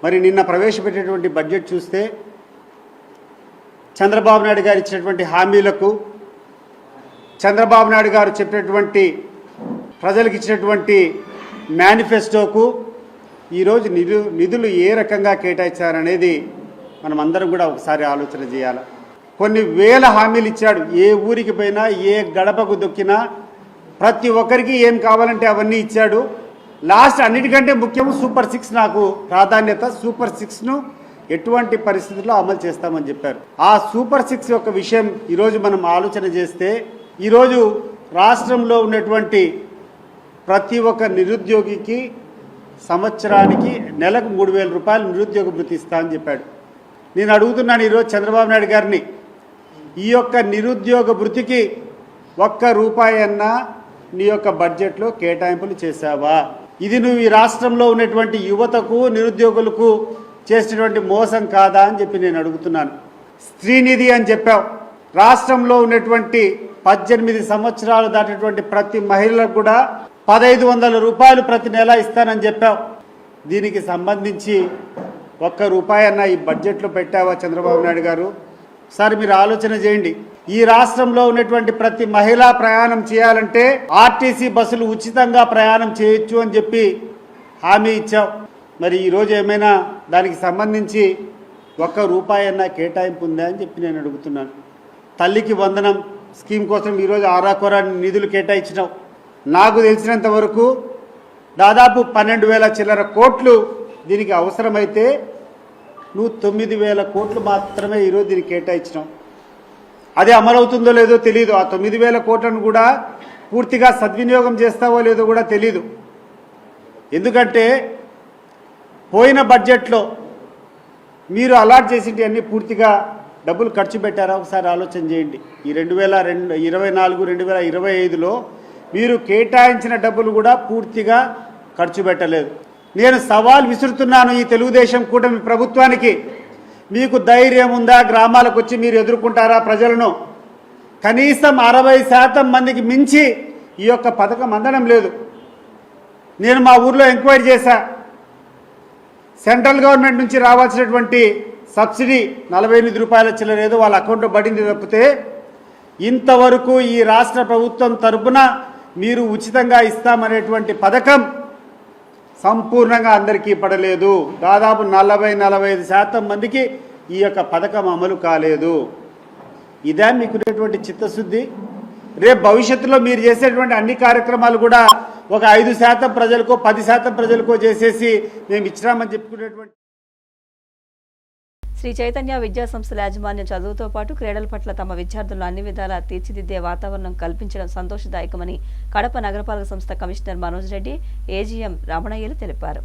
మరి నిన్న ప్రవేశపెట్టేటువంటి బడ్జెట్ చూస్తే చంద్రబాబు నాయుడు గారు ఇచ్చినటువంటి హామీలకు, చంద్రబాబు నాయుడు గారు చెప్పినటువంటి ప్రజలకు ఇచ్చినటువంటి మేనిఫెస్టోకు ఈరోజు నిధులు ఏ రకంగా కేటాయించారనేది మనం అందరం కూడా ఒకసారి ఆలోచన చేయాలి. కొన్ని వేల హామీలు ఇచ్చాడు. ఏ ఊరికి పోయినా, ఏ గడపకు దొక్కినా ప్రతి ఒక్కరికి ఏం కావాలంటే అవన్నీ ఇచ్చాడు. లాస్ట్ అన్నిటికంటే ముఖ్యం సూపర్ 6 నాకు ప్రాధాన్యత. సూపర్ 6ను ఎటువంటి పరిస్థితుల్లో అమలు చేస్తామని చెప్పారు. ఆ సూపర్ 6 యొక్క విషయం ఈరోజు మనం ఆలోచన చేస్తే, ఈరోజు రాష్ట్రంలో ఉన్నటువంటి ప్రతి ఒక్క నిరుద్యోగికి సంవత్సరానికి నెలకు 3,000 రూపాయలు నిరుద్యోగ భృతి ఇస్తా అని చెప్పాడు. నేను అడుగుతున్నాను ఈరోజు చంద్రబాబు నాయుడు గారిని, ఈ యొక్క నిరుద్యోగ భృతికి ₹1 అన్నా నీ యొక్క బడ్జెట్లో కేటాయింపులు చేశావా? ఇది నువ్వు ఈ రాష్ట్రంలో ఉన్నటువంటి యువతకు, నిరుద్యోగులకు చేసినటువంటి మోసం కాదా అని చెప్పి నేను అడుగుతున్నాను. స్త్రీనిధి అని చెప్పావు. రాష్ట్రంలో ఉన్నటువంటి 18 సంవత్సరాలు దాటినటువంటి ప్రతి మహిళలకు కూడా 1,500 రూపాయలు ప్రతి నెల ఇస్తానని చెప్పావు. దీనికి సంబంధించి ₹1 అన్న ఈ బడ్జెట్లో పెట్టావా చంద్రబాబు నాయుడు గారు? సార్ మీరు ఆలోచన చేయండి. ఈ రాష్ట్రంలో ఉన్నటువంటి ప్రతి మహిళ ప్రయాణం చేయాలంటే ఆర్టీసీ బస్సులు ఉచితంగా ప్రయాణం చేయొచ్చు అని చెప్పి హామీ ఇచ్చావు. మరి ఈరోజు ఏమైనా దానికి సంబంధించి ₹1 అన్న కేటాయింపు ఉందా అని చెప్పి నేను అడుగుతున్నాను. తల్లికి వందనం స్కీమ్ కోసం ఈరోజు ఆరాకొర నిధులు కేటాయించినావు. నాకు తెలిసినంత వరకు దాదాపు 12,000 చిల్లర కోట్లు దీనికి అవసరమైతే నువ్వు 9,000 కోట్లు మాత్రమే ఈరోజు దీనికి కేటాయించినావు. అది అమలవుతుందో లేదో తెలియదు. ఆ 9,000 కోట్లను కూడా పూర్తిగా సద్వినియోగం చేస్తావో లేదో కూడా తెలీదు. ఎందుకంటే పోయిన బడ్జెట్లో మీరు అలాట్ చేసింటి అన్నీ పూర్తిగా డబ్బులు ఖర్చు పెట్టారా? ఒకసారి ఆలోచన చేయండి. ఈ 2024-2025లో మీరు కేటాయించిన డబ్బులు కూడా పూర్తిగా ఖర్చు పెట్టలేదు. నేను సవాల్ విసురుతున్నాను ఈ తెలుగుదేశం కూటమి ప్రభుత్వానికి. మీకు ధైర్యం ఉందా? గ్రామాలకు వచ్చి మీరు ఎదుర్కొంటారా ప్రజలను? కనీసం 60% మందికి మించి ఈ యొక్క పథకం అందడం లేదు. నేను మా ఊర్లో ఎంక్వైరీ చేశా. సెంట్రల్ గవర్నమెంట్ నుంచి రావాల్సినటువంటి సబ్సిడీ 48 రూపాయల చిల్లర ఏదో వాళ్ళ అకౌంట్లో పడింది తప్పితే ఇంతవరకు ఈ రాష్ట్ర ప్రభుత్వం తరపున మీరు ఉచితంగా ఇస్తామనేటువంటి పథకం సంపూర్ణంగా అందరికీ పడలేదు. దాదాపు 40-45% మందికి ఈ యొక్క పథకం అమలు కాలేదు. ఇదే మీకున్నటువంటి చిత్తశుద్ధి? రేపు భవిష్యత్తులో మీరు చేసేటువంటి అన్ని కార్యక్రమాలు కూడా ఒక 5% ప్రజలకో 10% ప్రజలకో చేసేసి మేము ఇచ్చినామని చెప్పుకునేటువంటి శ్రీ చైతన్య విద్యా సంస్థల యాజమాన్యం చదువుతో పాటు క్రీడల పట్ల తమ విద్యార్థులను అన్ని విధాలా తీర్చిదిద్దే వాతావరణం కల్పించడం సంతోషదాయకమని కడప నగరపాలక సంస్థ కమిషనర్ మనోజ్ రెడ్డి, ఏజీఎం రమణయ్యలు తెలిపారు.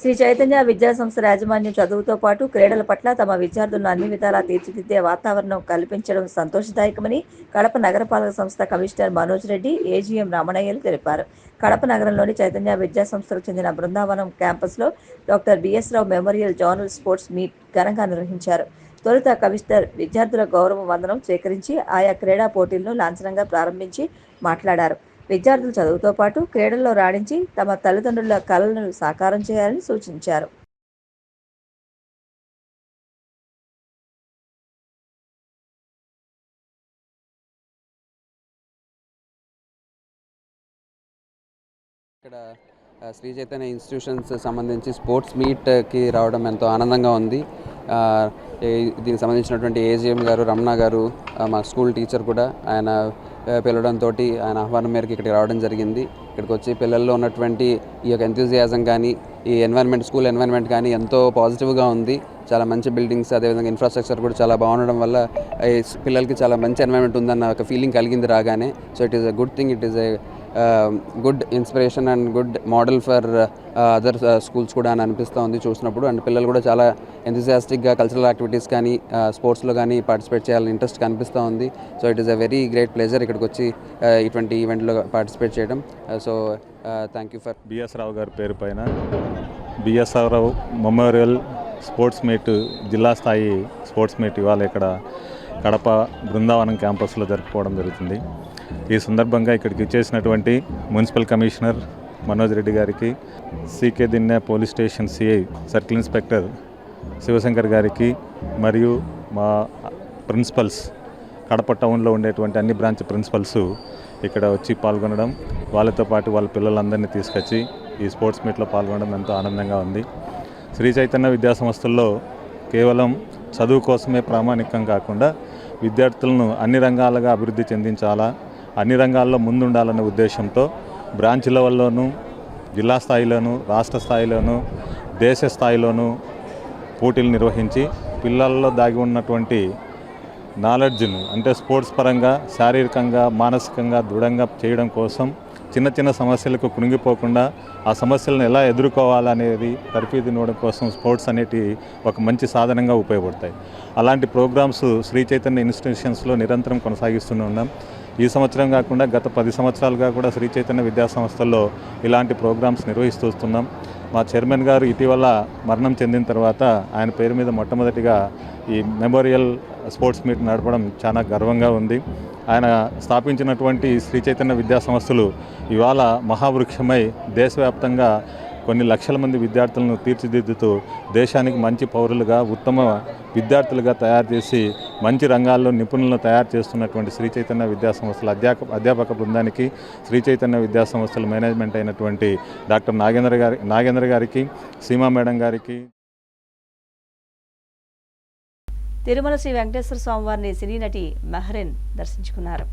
శ్రీ చైతన్య విద్యా సంస్థల యాజమాన్యం చదువుతో పాటు క్రీడల పట్ల తమ విద్యార్థులను అన్ని విధాలా తీర్చిదిద్దే వాతావరణం కల్పించడం సంతోషదాయకమని కడప నగరపాలక సంస్థ కమిషనర్ మనోజ్ రెడ్డి, ఏజీఎం రమణయ్యలు తెలిపారు. కడప నగరంలోని చైతన్య విద్యా సంస్థలకు చెందిన బృందావనం క్యాంపస్లో doctor BS Rao memorial zonal sports meet ఘనంగా నిర్వహించారు. తొలుత కమిషనర్ విద్యార్థుల గౌరవ వందనం స్వీకరించి ఆయా క్రీడా పోటీలను లాంఛనంగా ప్రారంభించి మాట్లాడారు. విద్యార్థులు చదువుతో పాటు క్రీడల్లో రాణించి తమ తల్లిదండ్రుల కలలను సాకారం చేయాలని సూచించారు. ఇక్కడ శ్రీ చైతన్య ఇన్స్టిట్యూషన్స్ సంబంధించి స్పోర్ట్స్ మీట్కి రావడం ఎంతో ఆనందంగా ఉంది. దీనికి సంబంధించినటువంటి ఏజీఎం గారు, రమణ గారు, మా స్కూల్ టీచర్ కూడా, ఆయన పిలవడంతో ఆయన ఆహ్వానం మేరకు ఇక్కడికి రావడం జరిగింది. ఇక్కడికి వచ్చి పిల్లల్లో ఉన్నటువంటి ఈ యొక్క ఎంతూజియాజం కానీ ఈ ఎన్వైర్న్మెంట్ స్కూల్ ఎన్వైర్న్మెంట్ కానీ ఎంతో పాజిటివ్గా ఉంది. చాలా మంచి బిల్డింగ్స్, అదేవిధంగా ఇన్ఫ్రాస్ట్రక్చర్ కూడా చాలా బాగుండడం వల్ల పిల్లలకి చాలా మంచి ఎన్వైర్న్మెంట్ ఉందన్న ఒక ఫీలింగ్ కలిగింది రాగానే. So it is a good thing, it is a good inspiration and good model for other schools కూడా అని అనిపిస్తూ ఉంది చూసినప్పుడు. అండ్ పిల్లలు కూడా చాలా ఎంతూజియాస్టిక్గా కల్చరల్ యాక్టివిటీస్ కానీ స్పోర్ట్స్లో కానీ పార్టిసిపేట్ చేయాలని ఇంట్రెస్ట్ కనిపిస్తూ ఉంది. So it is a very great pleasure ఇక్కడికి వచ్చి ఇటువంటి ఈవెంట్లో పార్టిసిపేట్ చేయడం. So thank you for BS Rao గారి పేరు పైన BS Rao memorial sports meet, జిల్లా స్థాయి స్పోర్ట్స్ మీట్ ఇవాళ ఇక్కడ కడప బృందావనం క్యాంపస్లో జరుపుకోవడం జరుగుతుంది. ఈ సందర్భంగా ఇక్కడికి ఇచ్చేసినటువంటి మున్సిపల్ కమిషనర్ మనోజ్ రెడ్డి గారికి, CK Dinne police station CI circle inspector Shivashankar గారికి, మరియు మా ప్రిన్సిపల్స్ కడప టౌన్లో ఉండేటువంటి అన్ని బ్రాంచ్ ప్రిన్సిపల్స్ ఇక్కడ వచ్చి పాల్గొనడం, వాళ్ళతో పాటు వాళ్ళ పిల్లలందరినీ తీసుకొచ్చి ఈ స్పోర్ట్స్ మీట్లో పాల్గొనడం ఎంతో ఆనందంగా ఉంది. శ్రీ చైతన్య విద్యా సంస్థల్లో కేవలం చదువు కోసమే ప్రామాణికం కాకుండా విద్యార్థులను అన్ని రంగాలుగా అభివృద్ధి చెందించాలా, అన్ని రంగాల్లో ముందుండాలనే ఉద్దేశంతో బ్రాంచ్ లెవెల్లోనూ, జిల్లా స్థాయిలోనూ, రాష్ట్ర స్థాయిలోనూ, దేశ స్థాయిలోనూ పోటీలు నిర్వహించి పిల్లల్లో దాగి ఉన్నటువంటి నాలెడ్జ్ను, అంటే స్పోర్ట్స్ పరంగా శారీరకంగా మానసికంగా దృఢంగా చేయడం కోసం చిన్న చిన్న సమస్యలకు కృంగిపోకుండా ఆ సమస్యలను ఎలా ఎదుర్కోవాలనేది తర్ఫీదునివ్వడం కోసం స్పోర్ట్స్ అనేటి ఒక మంచి సాధనంగా ఉపయోగపడతాయి. అలాంటి ప్రోగ్రామ్స్ శ్రీ చైతన్య ఇన్స్టిట్యూషన్స్లో నిరంతరం కొనసాగిస్తూనే ఉన్నాం. ఈ సంవత్సరం కాకుండా గత 10 సంవత్సరాలుగా కూడా శ్రీ చైతన్య విద్యా సంస్థల్లో ఇలాంటి ప్రోగ్రామ్స్ నిర్వహిస్తున్నాం. మా చైర్మన్ గారు ఇటీవల మరణం చెందిన తర్వాత ఆయన పేరు మీద మొట్టమొదటిగా ఈ మెమోరియల్ స్పోర్ట్స్ మీట్ నడపడం చాలా గర్వంగా ఉంది. ఆయన స్థాపించినటువంటి శ్రీ చైతన్య విద్యా సంస్థలు ఇవాళ మహావృక్షమై దేశవ్యాప్తంగా కొన్ని లక్షల మంది విద్యార్థులను తీర్చిదిద్దుతూ దేశానికి మంచి పౌరులుగా, ఉత్తమ విద్యార్థులుగా తయారు చేసి మంచి రంగాల్లో నిపుణులను తయారు చేస్తున్నటువంటి శ్రీ చైతన్య విద్యా సంస్థల అధ్యాపక బృందానికి, శ్రీ చైతన్య విద్యా సంస్థల మేనేజ్మెంట్ అయినటువంటి డాక్టర్ నాగేంద్ర గారికి, సీమా మేడం గారికి. తిరుమల శ్రీ వెంకటేశ్వర స్వామివారిని సినీ నటి మెహ్రీన్ దర్శించుకున్నారు.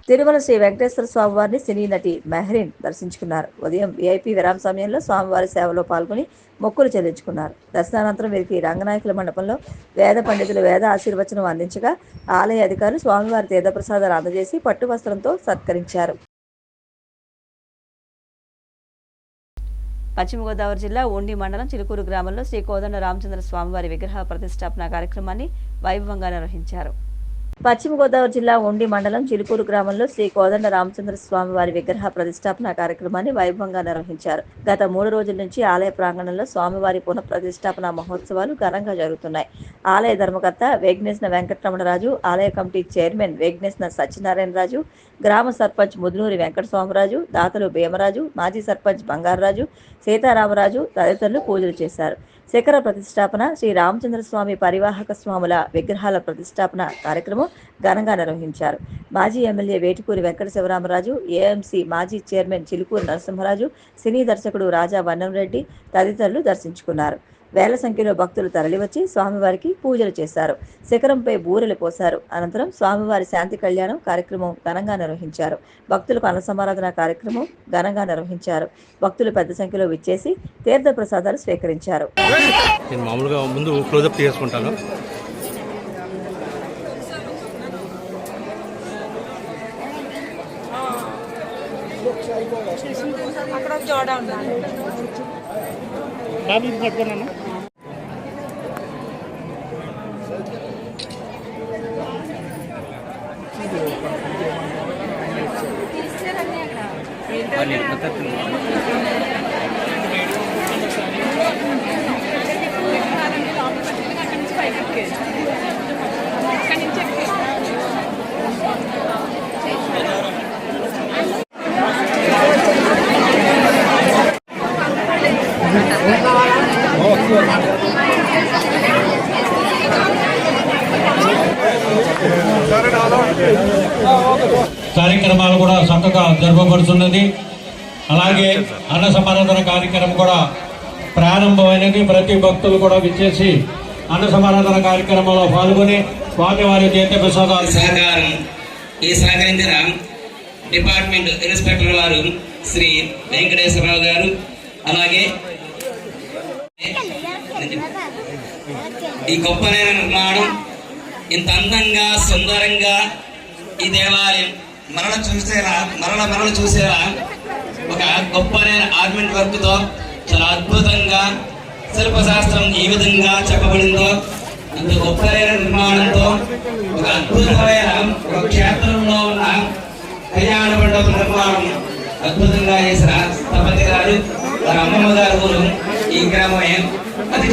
తిరుమల శ్రీ వెంకటేశ్వర స్వామివారిని సినీ నటి మెహ్రీన్ దర్శించుకున్నారు. ఉదయం విఐపి విరామ సమయంలో స్వామివారి సేవలో పాల్గొని మొక్కులు చెల్లించుకున్నారు. దర్శనానంతరం వీరికి రంగనాయకుల మండపంలో వేద పండితులు వేద ఆశీర్వచనం అందించగా ఆలయ అధికారులు స్వామివారి తీర్థప్రసాదాలు అందజేసి పట్టు వస్త్రంతో సత్కరించారు. పశ్చిమ గోదావరి జిల్లా ఉండి మండలం చిలుకూరు గ్రామంలో శ్రీ కోదండ రామచంద్ర స్వామివారి విగ్రహ ప్రతిష్టాపన కార్యక్రమాన్ని వైభవంగా నిర్వహించారు. పశ్చిమ గోదావరి జిల్లా ఉండి మండలం చిలుకూరు గ్రామంలో శ్రీ కోదండ రామచంద్ర స్వామి వారి విగ్రహ ప్రతిష్టాపన కార్యక్రమాన్ని వైభవంగా నిర్వహించారు. గత 3 రోజుల నుంచి ఆలయ ప్రాంగణంలో స్వామివారి పునఃప్రతిష్టాపన మహోత్సవాలు ఘనంగా జరుగుతున్నాయి. ఆలయ ధర్మకర్త వేగ్నేశ్న వెంకటరమణరాజు, ఆలయ కమిటీ చైర్మన్ వేగ్నేశ్న సత్యనారాయణరాజు, గ్రామ సర్పంచ్ ముదునూరి వెంకటస్వామిరాజు, దాతలు భీమరాజు, మాజీ సర్పంచ్ బంగారరాజు, సీతారామరాజు తదితరులు పూజలు చేశారు. శిఖర ప్రతిష్టాపన, శ్రీ రామచంద్ర స్వామి పరివాహక స్వాముల విగ్రహాల ప్రతిష్టాపన కార్యక్రమం ఘనంగా నిర్వహించారు. మాజీ ఎమ్మెల్యే వేటుకూరి వెంకట శివరామరాజు, ఏఎంసీ మాజీ చైర్మన్ చిలుకూరు నరసింహరాజు, సినీ దర్శకుడు రాజా వన్నంరెడ్డి తదితరులు దర్శించుకున్నారు. వేల సంఖ్యలో భక్తులు తరలివచ్చి స్వామివారికి పూజలు చేశారు. శిఖరంపై బూరెలు పోశారు. అనంతరం స్వామివారి శాంతి కళ్యాణం కార్యక్రమం ఘనంగా నిర్వహించారు. భక్తులకు అన్న సమారాధన కార్యక్రమం ఘనంగా నిర్వహించారు. భక్తులు పెద్ద సంఖ్యలో విచ్చేసి తీర్థ ప్రసాదాలు స్వీకరించారు. నేను మామూలుగా ముందు క్లోజప్ చేసుకుంటాను. అక్కడ జోడ ఉండాలి. పట్టుకున్నాను. కార్యక్రమాలు కూడా చక్కగా జరపబడుతున్నది. అలాగే అన్న సమారాధన కార్యక్రమం కూడా ప్రారంభమైనది. ప్రతి భక్తులు కూడా విచ్చేసి అన్న సమారాధన కార్యక్రమంలో పాల్గొని స్వామివారి తీర్థ ప్రసాదాలు సహకారం ఈ సహకరించిన డిపార్ట్మెంట్ ఇన్స్పెక్టర్ వారు శ్రీ వెంకటేశ్వరరావు గారు, అలాగే ఈ గొప్ప నిర్మాణం ఇంత అందంగా సుందరంగా ఈ దేవాలయం మరల చూసేలా ఒక గొప్ప ఆర్నమెంట్ వర్క్ తో చాలా అద్భుతంగా శిల్పశాస్త్రం ఈ విధంగా చెప్పబడిందో, ఇంత గొప్ప నిర్మాణంతో ఒక అద్భుతమైన ఒక క్షేత్రంలో ఉన్న కళ్యాణ మండపం నిర్మాణం అద్భుతంగా చేసిన స్థపతి గారు, వారి అమ్మమ్మ గారు ఊరు ఈ గ్రామమే. అతి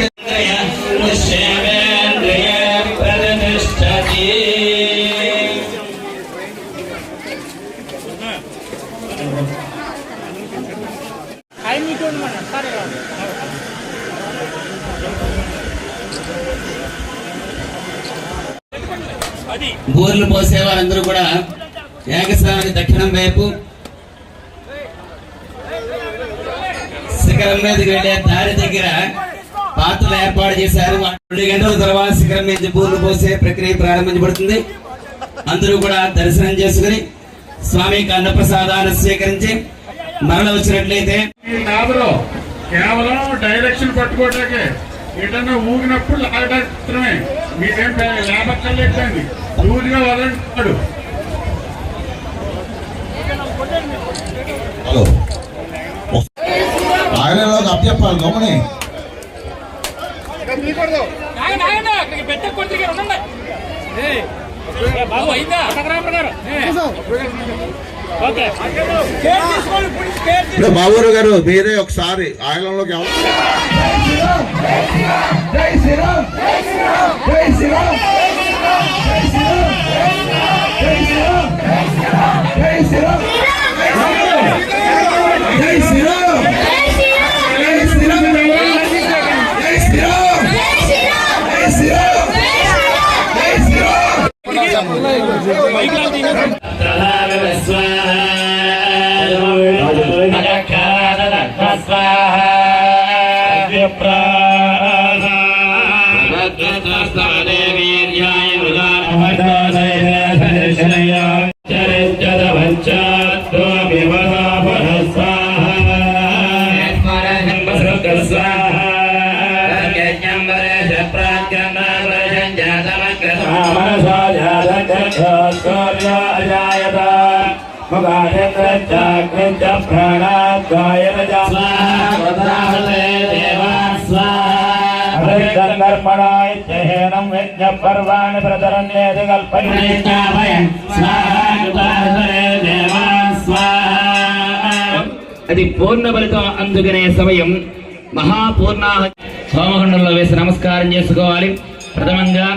బోర్లు పోసే వారందరూ కూడా ఏకస్థానానికి దక్షిణం వైపు శిఖరం మీదకి వెళ్లే దారి దగ్గర పాత్రలు ఏర్పాటు చేశారు. 2 గంటల తర్వాత శిఖరం మీద బోర్లు పోసే ప్రక్రియ ప్రారంభించబడుతుంది. అందరూ కూడా దర్శనం చేసుకుని స్వామికి అన్నప్రసాదాన్ని స్వీకరించి మరల వచ్చినట్లయితే కేవలం డైరెక్షన్ పట్టుకోవటానికి ఏదన్నా ఊగినప్పుడు లాగడమే, మీకేం లేబక్కర్లేదండి. ఊరిగా వదంటాడు. హలో, ఆయనలో అప్పచెప్పాలి గమని బాబురావు గారు మీరే ఒకసారి ఆయనలోకి పర్వాణి ప్రతరణ్యేది అది పూర్ణ ఫలితం అందుకునే సమయం. మహాపూర్ణాహ సోమగుండంలో వేసి నమస్కారం చేసుకోవాలి. ప్రథమంగా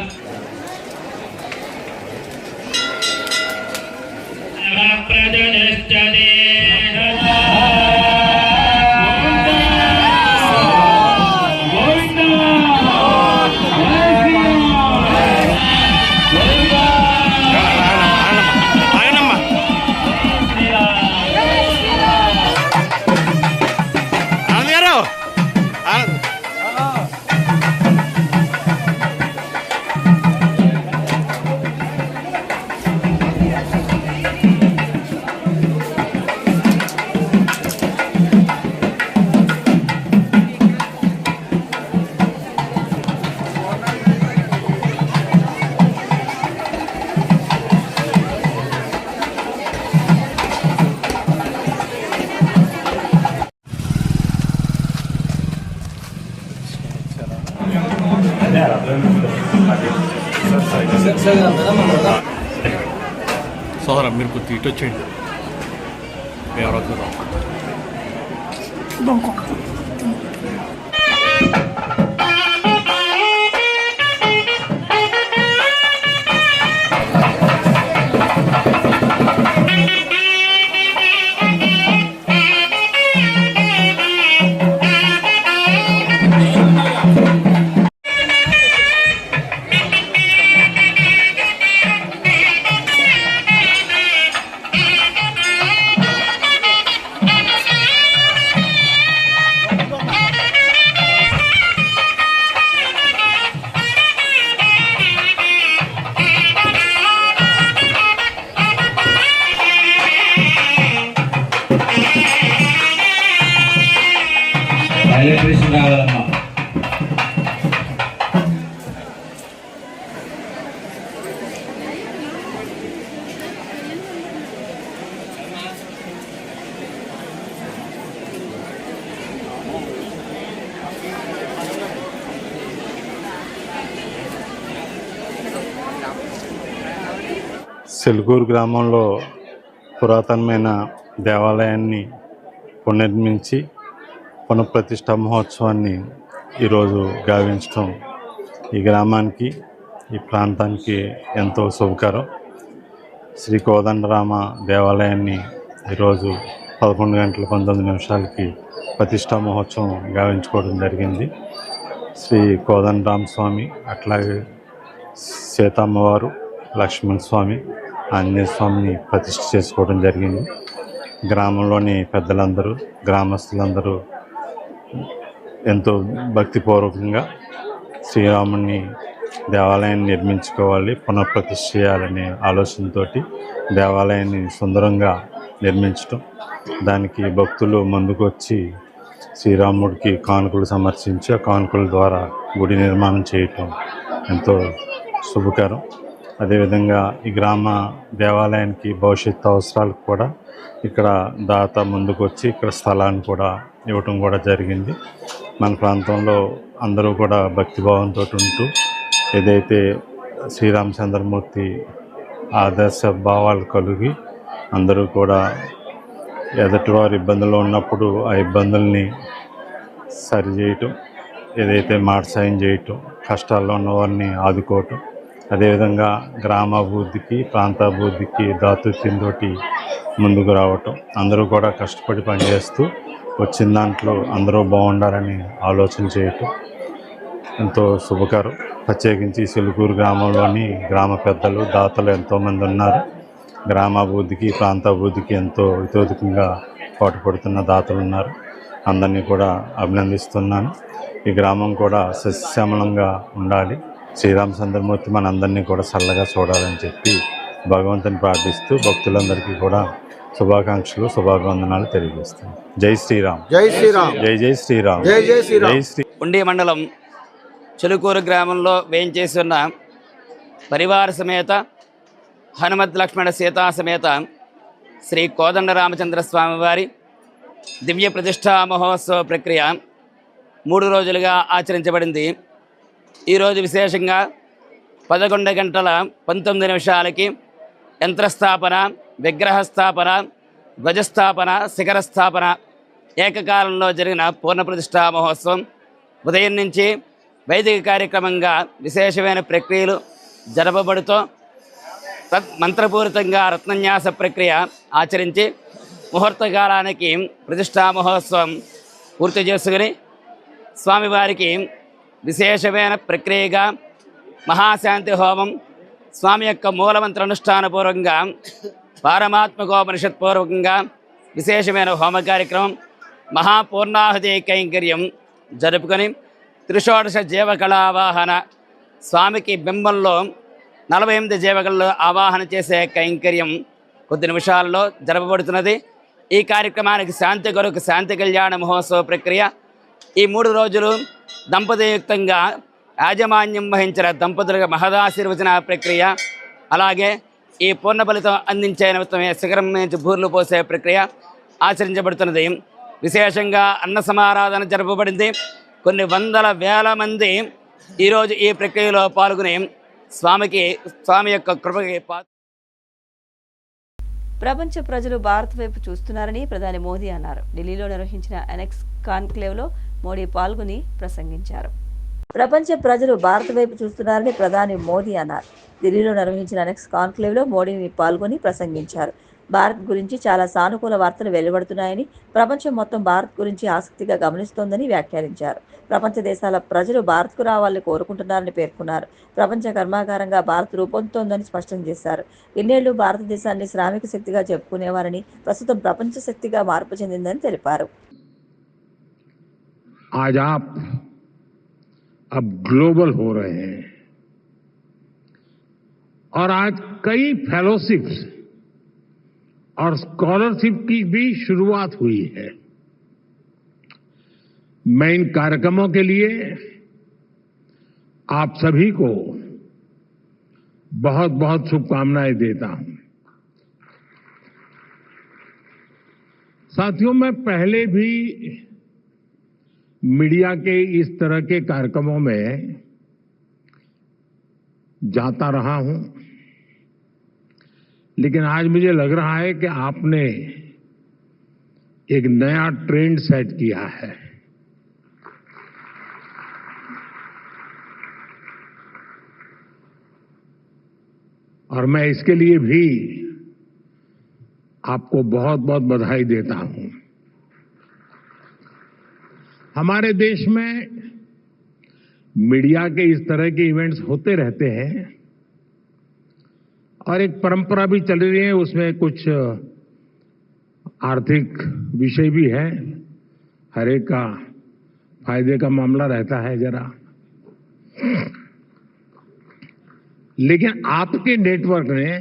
సోదరా మీరు కొద్దిగా ఇటు వచ్చేయండి. ఎవరవుతున్నారు సెల్కూరు గ్రామంలో పురాతనమైన దేవాలయాన్ని పునర్నిర్మించి పునఃప్రతిష్ఠా మహోత్సవాన్ని ఈరోజు గావించడం ఈ గ్రామానికి ఈ ప్రాంతానికి ఎంతో శుభకరం. శ్రీ కోదండరామ దేవాలయాన్ని ఈరోజు 11:19 ప్రతిష్టా మహోత్సవం గావించుకోవడం జరిగింది. శ్రీ కోదండరామ స్వామి, అట్లాగే సీతమ్మవారు, లక్ష్మణ స్వామి, ఆంజనేయ స్వామిని ప్రతిష్ఠ చేసుకోవడం జరిగింది. గ్రామంలోని పెద్దలందరూ, గ్రామస్తులందరూ ఎంతో భక్తిపూర్వకంగా శ్రీరాముని దేవాలయాన్ని నిర్మించుకోవాలి, పునఃప్రతిష్ఠ చేయాలనే ఆలోచనతో దేవాలయాన్ని సుందరంగా నిర్మించటం, దానికి భక్తులు ముందుకు వచ్చి శ్రీరాముడికి కానుకలు సమర్పించి ఆ కానుకల ద్వారా గుడి నిర్మాణం చేయటం ఎంతో శుభకరం. అదేవిధంగా ఈ గ్రామ దేవాలయానికి భవిష్యత్తు అవసరాలకు కూడా ఇక్కడ దాత ముందుకు వచ్చి ఇక్కడ స్థలాన్ని కూడా ఇవ్వటం కూడా జరిగింది. మన ప్రాంతంలో అందరూ కూడా భక్తిభావంతో ఉంటూ ఏదైతే శ్రీరామచంద్రమూర్తి ఆదర్శ భావాలు కలిగి అందరూ కూడా ఎదుటివారు ఇబ్బందుల్లో ఉన్నప్పుడు ఆ ఇబ్బందుల్ని సరిచేయటం, ఏదైతే మాట సాయం చేయటం, కష్టాల్లో ఉన్నవారిని ఆదుకోవటం, అదేవిధంగా గ్రామాభివృద్ధికి, ప్రాంతాభివృద్ధికి దాతృత్వంతో ముందుకు రావటం, అందరూ కూడా కష్టపడి పనిచేస్తూ వచ్చిన దాంట్లో అందరూ బాగుండాలని ఆలోచన చేయటం ఎంతో శుభకరం. ప్రత్యేకించి సెల్కూరు గ్రామంలోని గ్రామ పెద్దలు, దాతలు ఎంతోమంది ఉన్నారు. గ్రామాభివృద్ధికి, ప్రాంతాభివృద్ధికి ఎంతో ఇతోధికంగా పాటుపడుతున్న దాతలు ఉన్నారు. అందరినీ కూడా అభినందిస్తున్నాను. ఈ గ్రామం కూడా సస్యశ్యామలంగా ఉండాలి, శ్రీరామచంద్రమూర్తి మనందరినీ కూడా చల్లగా చూడాలని చెప్పి భగవంతుని ప్రార్థిస్తూ భక్తులందరికీ కూడా శుభాకాంక్షలు, శుభాభివందనాలు తెలియజేస్తాను. జై శ్రీరామ్, జై శ్రీరామ్, జై జై శ్రీరామ్, జై జై శ్రీరామ్, జై శ్రీ. ఉండి మండలం చిలుకూరు గ్రామంలో వేయించేసి ఉన్న పరివార సమేత హనుమత్ లక్ష్మణ సీతా సమేత శ్రీ కోదండ రామచంద్ర స్వామి వారి దివ్య ప్రతిష్టా మహోత్సవ ప్రక్రియ 3 రోజులుగా ఆచరించబడింది. ఈరోజు విశేషంగా 11:19 యంత్రస్థాపన, విగ్రహస్థాపన, ధ్వజస్థాపన, శిఖరస్థాపన ఏకకాలంలో జరిగిన పూర్ణ ప్రతిష్టా మహోత్సవం. ఉదయం నుంచి వైదిక కార్యక్రమంగా విశేషమైన ప్రక్రియలు జరపబడుతూ మంత్రపూరితంగా రత్నన్యాస ప్రక్రియ ఆచరించి ముహూర్తకాలానికి ప్రతిష్టా మహోత్సవం పూర్తి చేసుకుని స్వామివారికి విశేషమైన ప్రక్రియగా మహాశాంతి హోమం, స్వామి యొక్క మూలమంత్ర అనుష్ఠానపూర్వకంగా, పారమాత్మకోపనిషత్పూర్వకంగా విశేషమైన హోమ కార్యక్రమం, మహాపూర్ణాహుతి కైంకర్యం జరుపుకొని త్రిషోడశ జీవకళావాహన, స్వామికి బింబంలో 48 జీవకళలు ఆవాహన చేసే కైంకర్యం కొద్ది నిమిషాల్లో జరపబడుతున్నది. ఈ కార్యక్రమానికి శాంతి కొరకు శాంతి కళ్యాణ మహోత్సవ ప్రక్రియ ఈ 3 రోజులు దంపతియుక్తంగా యాజమాన్యం వహించిన దంపతులుగా మహదాశీర్వచన ప్రక్రియ, అలాగే ఈ పూర్ణ ఫలితం అందించే నిమిత్తమే శిఖరం నుంచి బూర్లు పోసే ప్రక్రియ ఆచరించబడుతున్నది. విశేషంగా అన్న సమారాధన జరపబడింది. కొన్ని వందల వేల మంది ఈరోజు ఈ ప్రక్రియలో పాల్గొని స్వామి యొక్క కృపకి ప్రపంచ ప్రజలు భారత్ వైపు చూస్తున్నారని ప్రధాని మోదీ అన్నారు. ఢిల్లీలో నిర్వహించిన ఎనెక్స్ కాన్క్లేవ్లో మోడీ పాల్గొని ప్రసంగించారు. ప్రపంచ ప్రజలు భారత్ వైపు చూస్తున్నారని ప్రధాని మోదీ అన్నారు. ఢిల్లీలో నిర్వహించిన ఎనెక్స్ కాన్క్లేవ్లో మోడీని పాల్గొని ప్రసంగించారు. భారత్ గురించి చాలా సానుకూల వార్తలు వెలువడుతున్నాయని, ప్రపంచం మొత్తం భారత్ గురించి ఆసక్తిగా గమనిస్తోందని వ్యాఖ్యానించారు. ప్రపంచ దేశాల ప్రజలు భారత్కు రావాలని కోరుకుంటున్నారని పేర్కొన్నారు. ప్రపంచ కర్మాగారంగా భారత్ రూపొందుతోందని స్పష్టం చేశారు. ఇన్నేళ్లు భారతదేశాన్ని శ్రామిక శక్తిగా చెప్పుకునేవారని, ప్రస్తుతం ప్రపంచ శక్తిగా మార్పు చెందిందని తెలిపారు. आज आप अब ग्लोबल हो रहे हैं और आज कई फेलोशिप्स और स्कॉलरशिप की भी शुरुआत हुई है. मैं इन कार्यक्रमों के लिए आप सभी को बहुत बहुत शुभकामनाएं देता हूं. साथियों, मैं पहले भी मीडिया के इस तरह के कार्यक्रमों में जाता रहा हूं. लेकिन आज मुझे लग रहा है कि आपने एक नया ट्रेंड सेट किया है। और मैं इसके लिए भी आपको बहुत बहुत बधाई देता हूं। हमारे देश में मीडिया के इस तरह के इवेंट्स होते रहते हैं और एक परंपरा भी चल रही है, उसमें कुछ आर्थिक विषय भी है, हर एक का फायदे का मामला रहता है जरा। लेकिन आपके नेटवर्क ने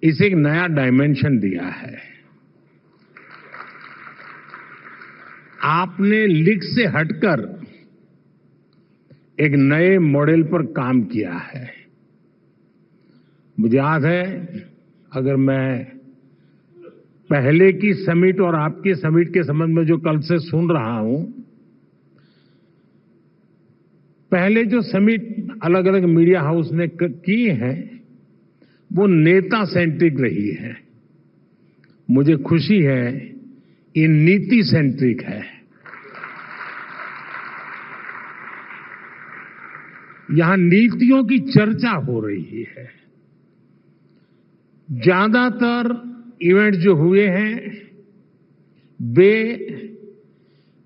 इसे एक नया डायमेंशन दिया है। आपने लीक से हटकर एक नए मॉडल पर काम किया है। मुझे याद है, अगर मैं पहले की समिट और आपकी समिट के संबंध में जो कल से सुन रहा हूं, पहले जो समिट अलग अलग मीडिया हाउस ने की है वो नेता सेंट्रिक रही है। मुझे खुशी है ये नीति सेंट्रिक है। यहां नीतियों की चर्चा हो रही है। ज्यादातर इवेंट जो हुए हैं वे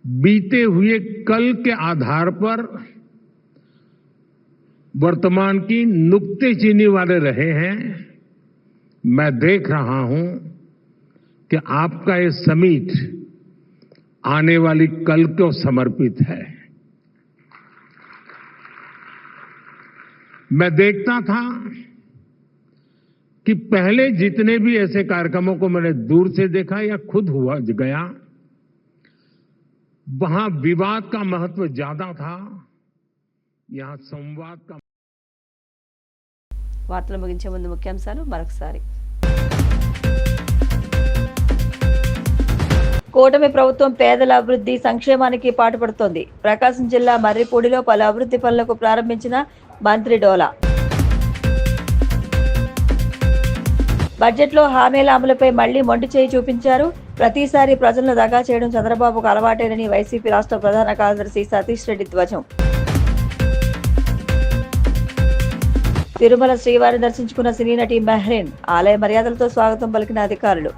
बीते हुए कल के आधार पर वर्तमान की नुक्तेचीनी वाले रहे हैं। मैं देख रहा हूं कि आपका ये समिट आने वाली कल को समर्पित है। मैं देखता था कि पहले जितने भी ऐसे कार्यक्रमों को मैंने दूर से देखा या खुद हुआ गया, वहां विवाद का महत्व ज्यादा था, यहां संवाद का। వార్తలు ముగించే ముందు ముఖ్యాంశాలు మరొకసారి. కూటమి ప్రభుత్వం పేదల అభివృద్ధి సంక్షేమానికి పాటుపడుతోంది. ప్రకాశం జిల్లా మర్రిపూడిలో పలు అభివృద్ధి పనులకు ప్రారంభించిన మంత్రి డోలా. బడ్జెట్లో హామీల అమలుపై మళ్లీ మొండి చేయి చూపించారు. ప్రతిసారి ప్రజలను దగా చేయడం చంద్రబాబుకు అలవాటేనని వైసీపీ రాష్ట్ర ప్రధాన కార్యదర్శి సతీష్ రెడ్డి ధ్వజం. తిరుమల శ్రీవారిని దర్శించుకున్న సినీ నటి మెహ్రీన్. ఆలయ మర్యాదలతో స్వాగతం పలికిన అధికారులు.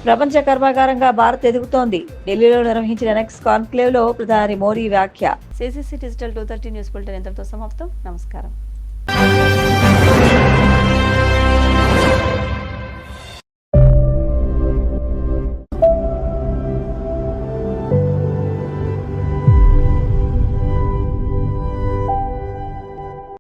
ప్రపంచ కర్మాగారంగా భారత్ ఎదుగుతోంది. ఢిల్లీలో నిర్వహించిన నెక్స్ట్ కాన్క్లేవ్ లో ప్రధాని మోడీ వ్యాఖ్య. CCC డిజిటల్ 230 న్యూస్ బులెటిన్ ఇంతటితో సమాప్తం. నమస్కారం.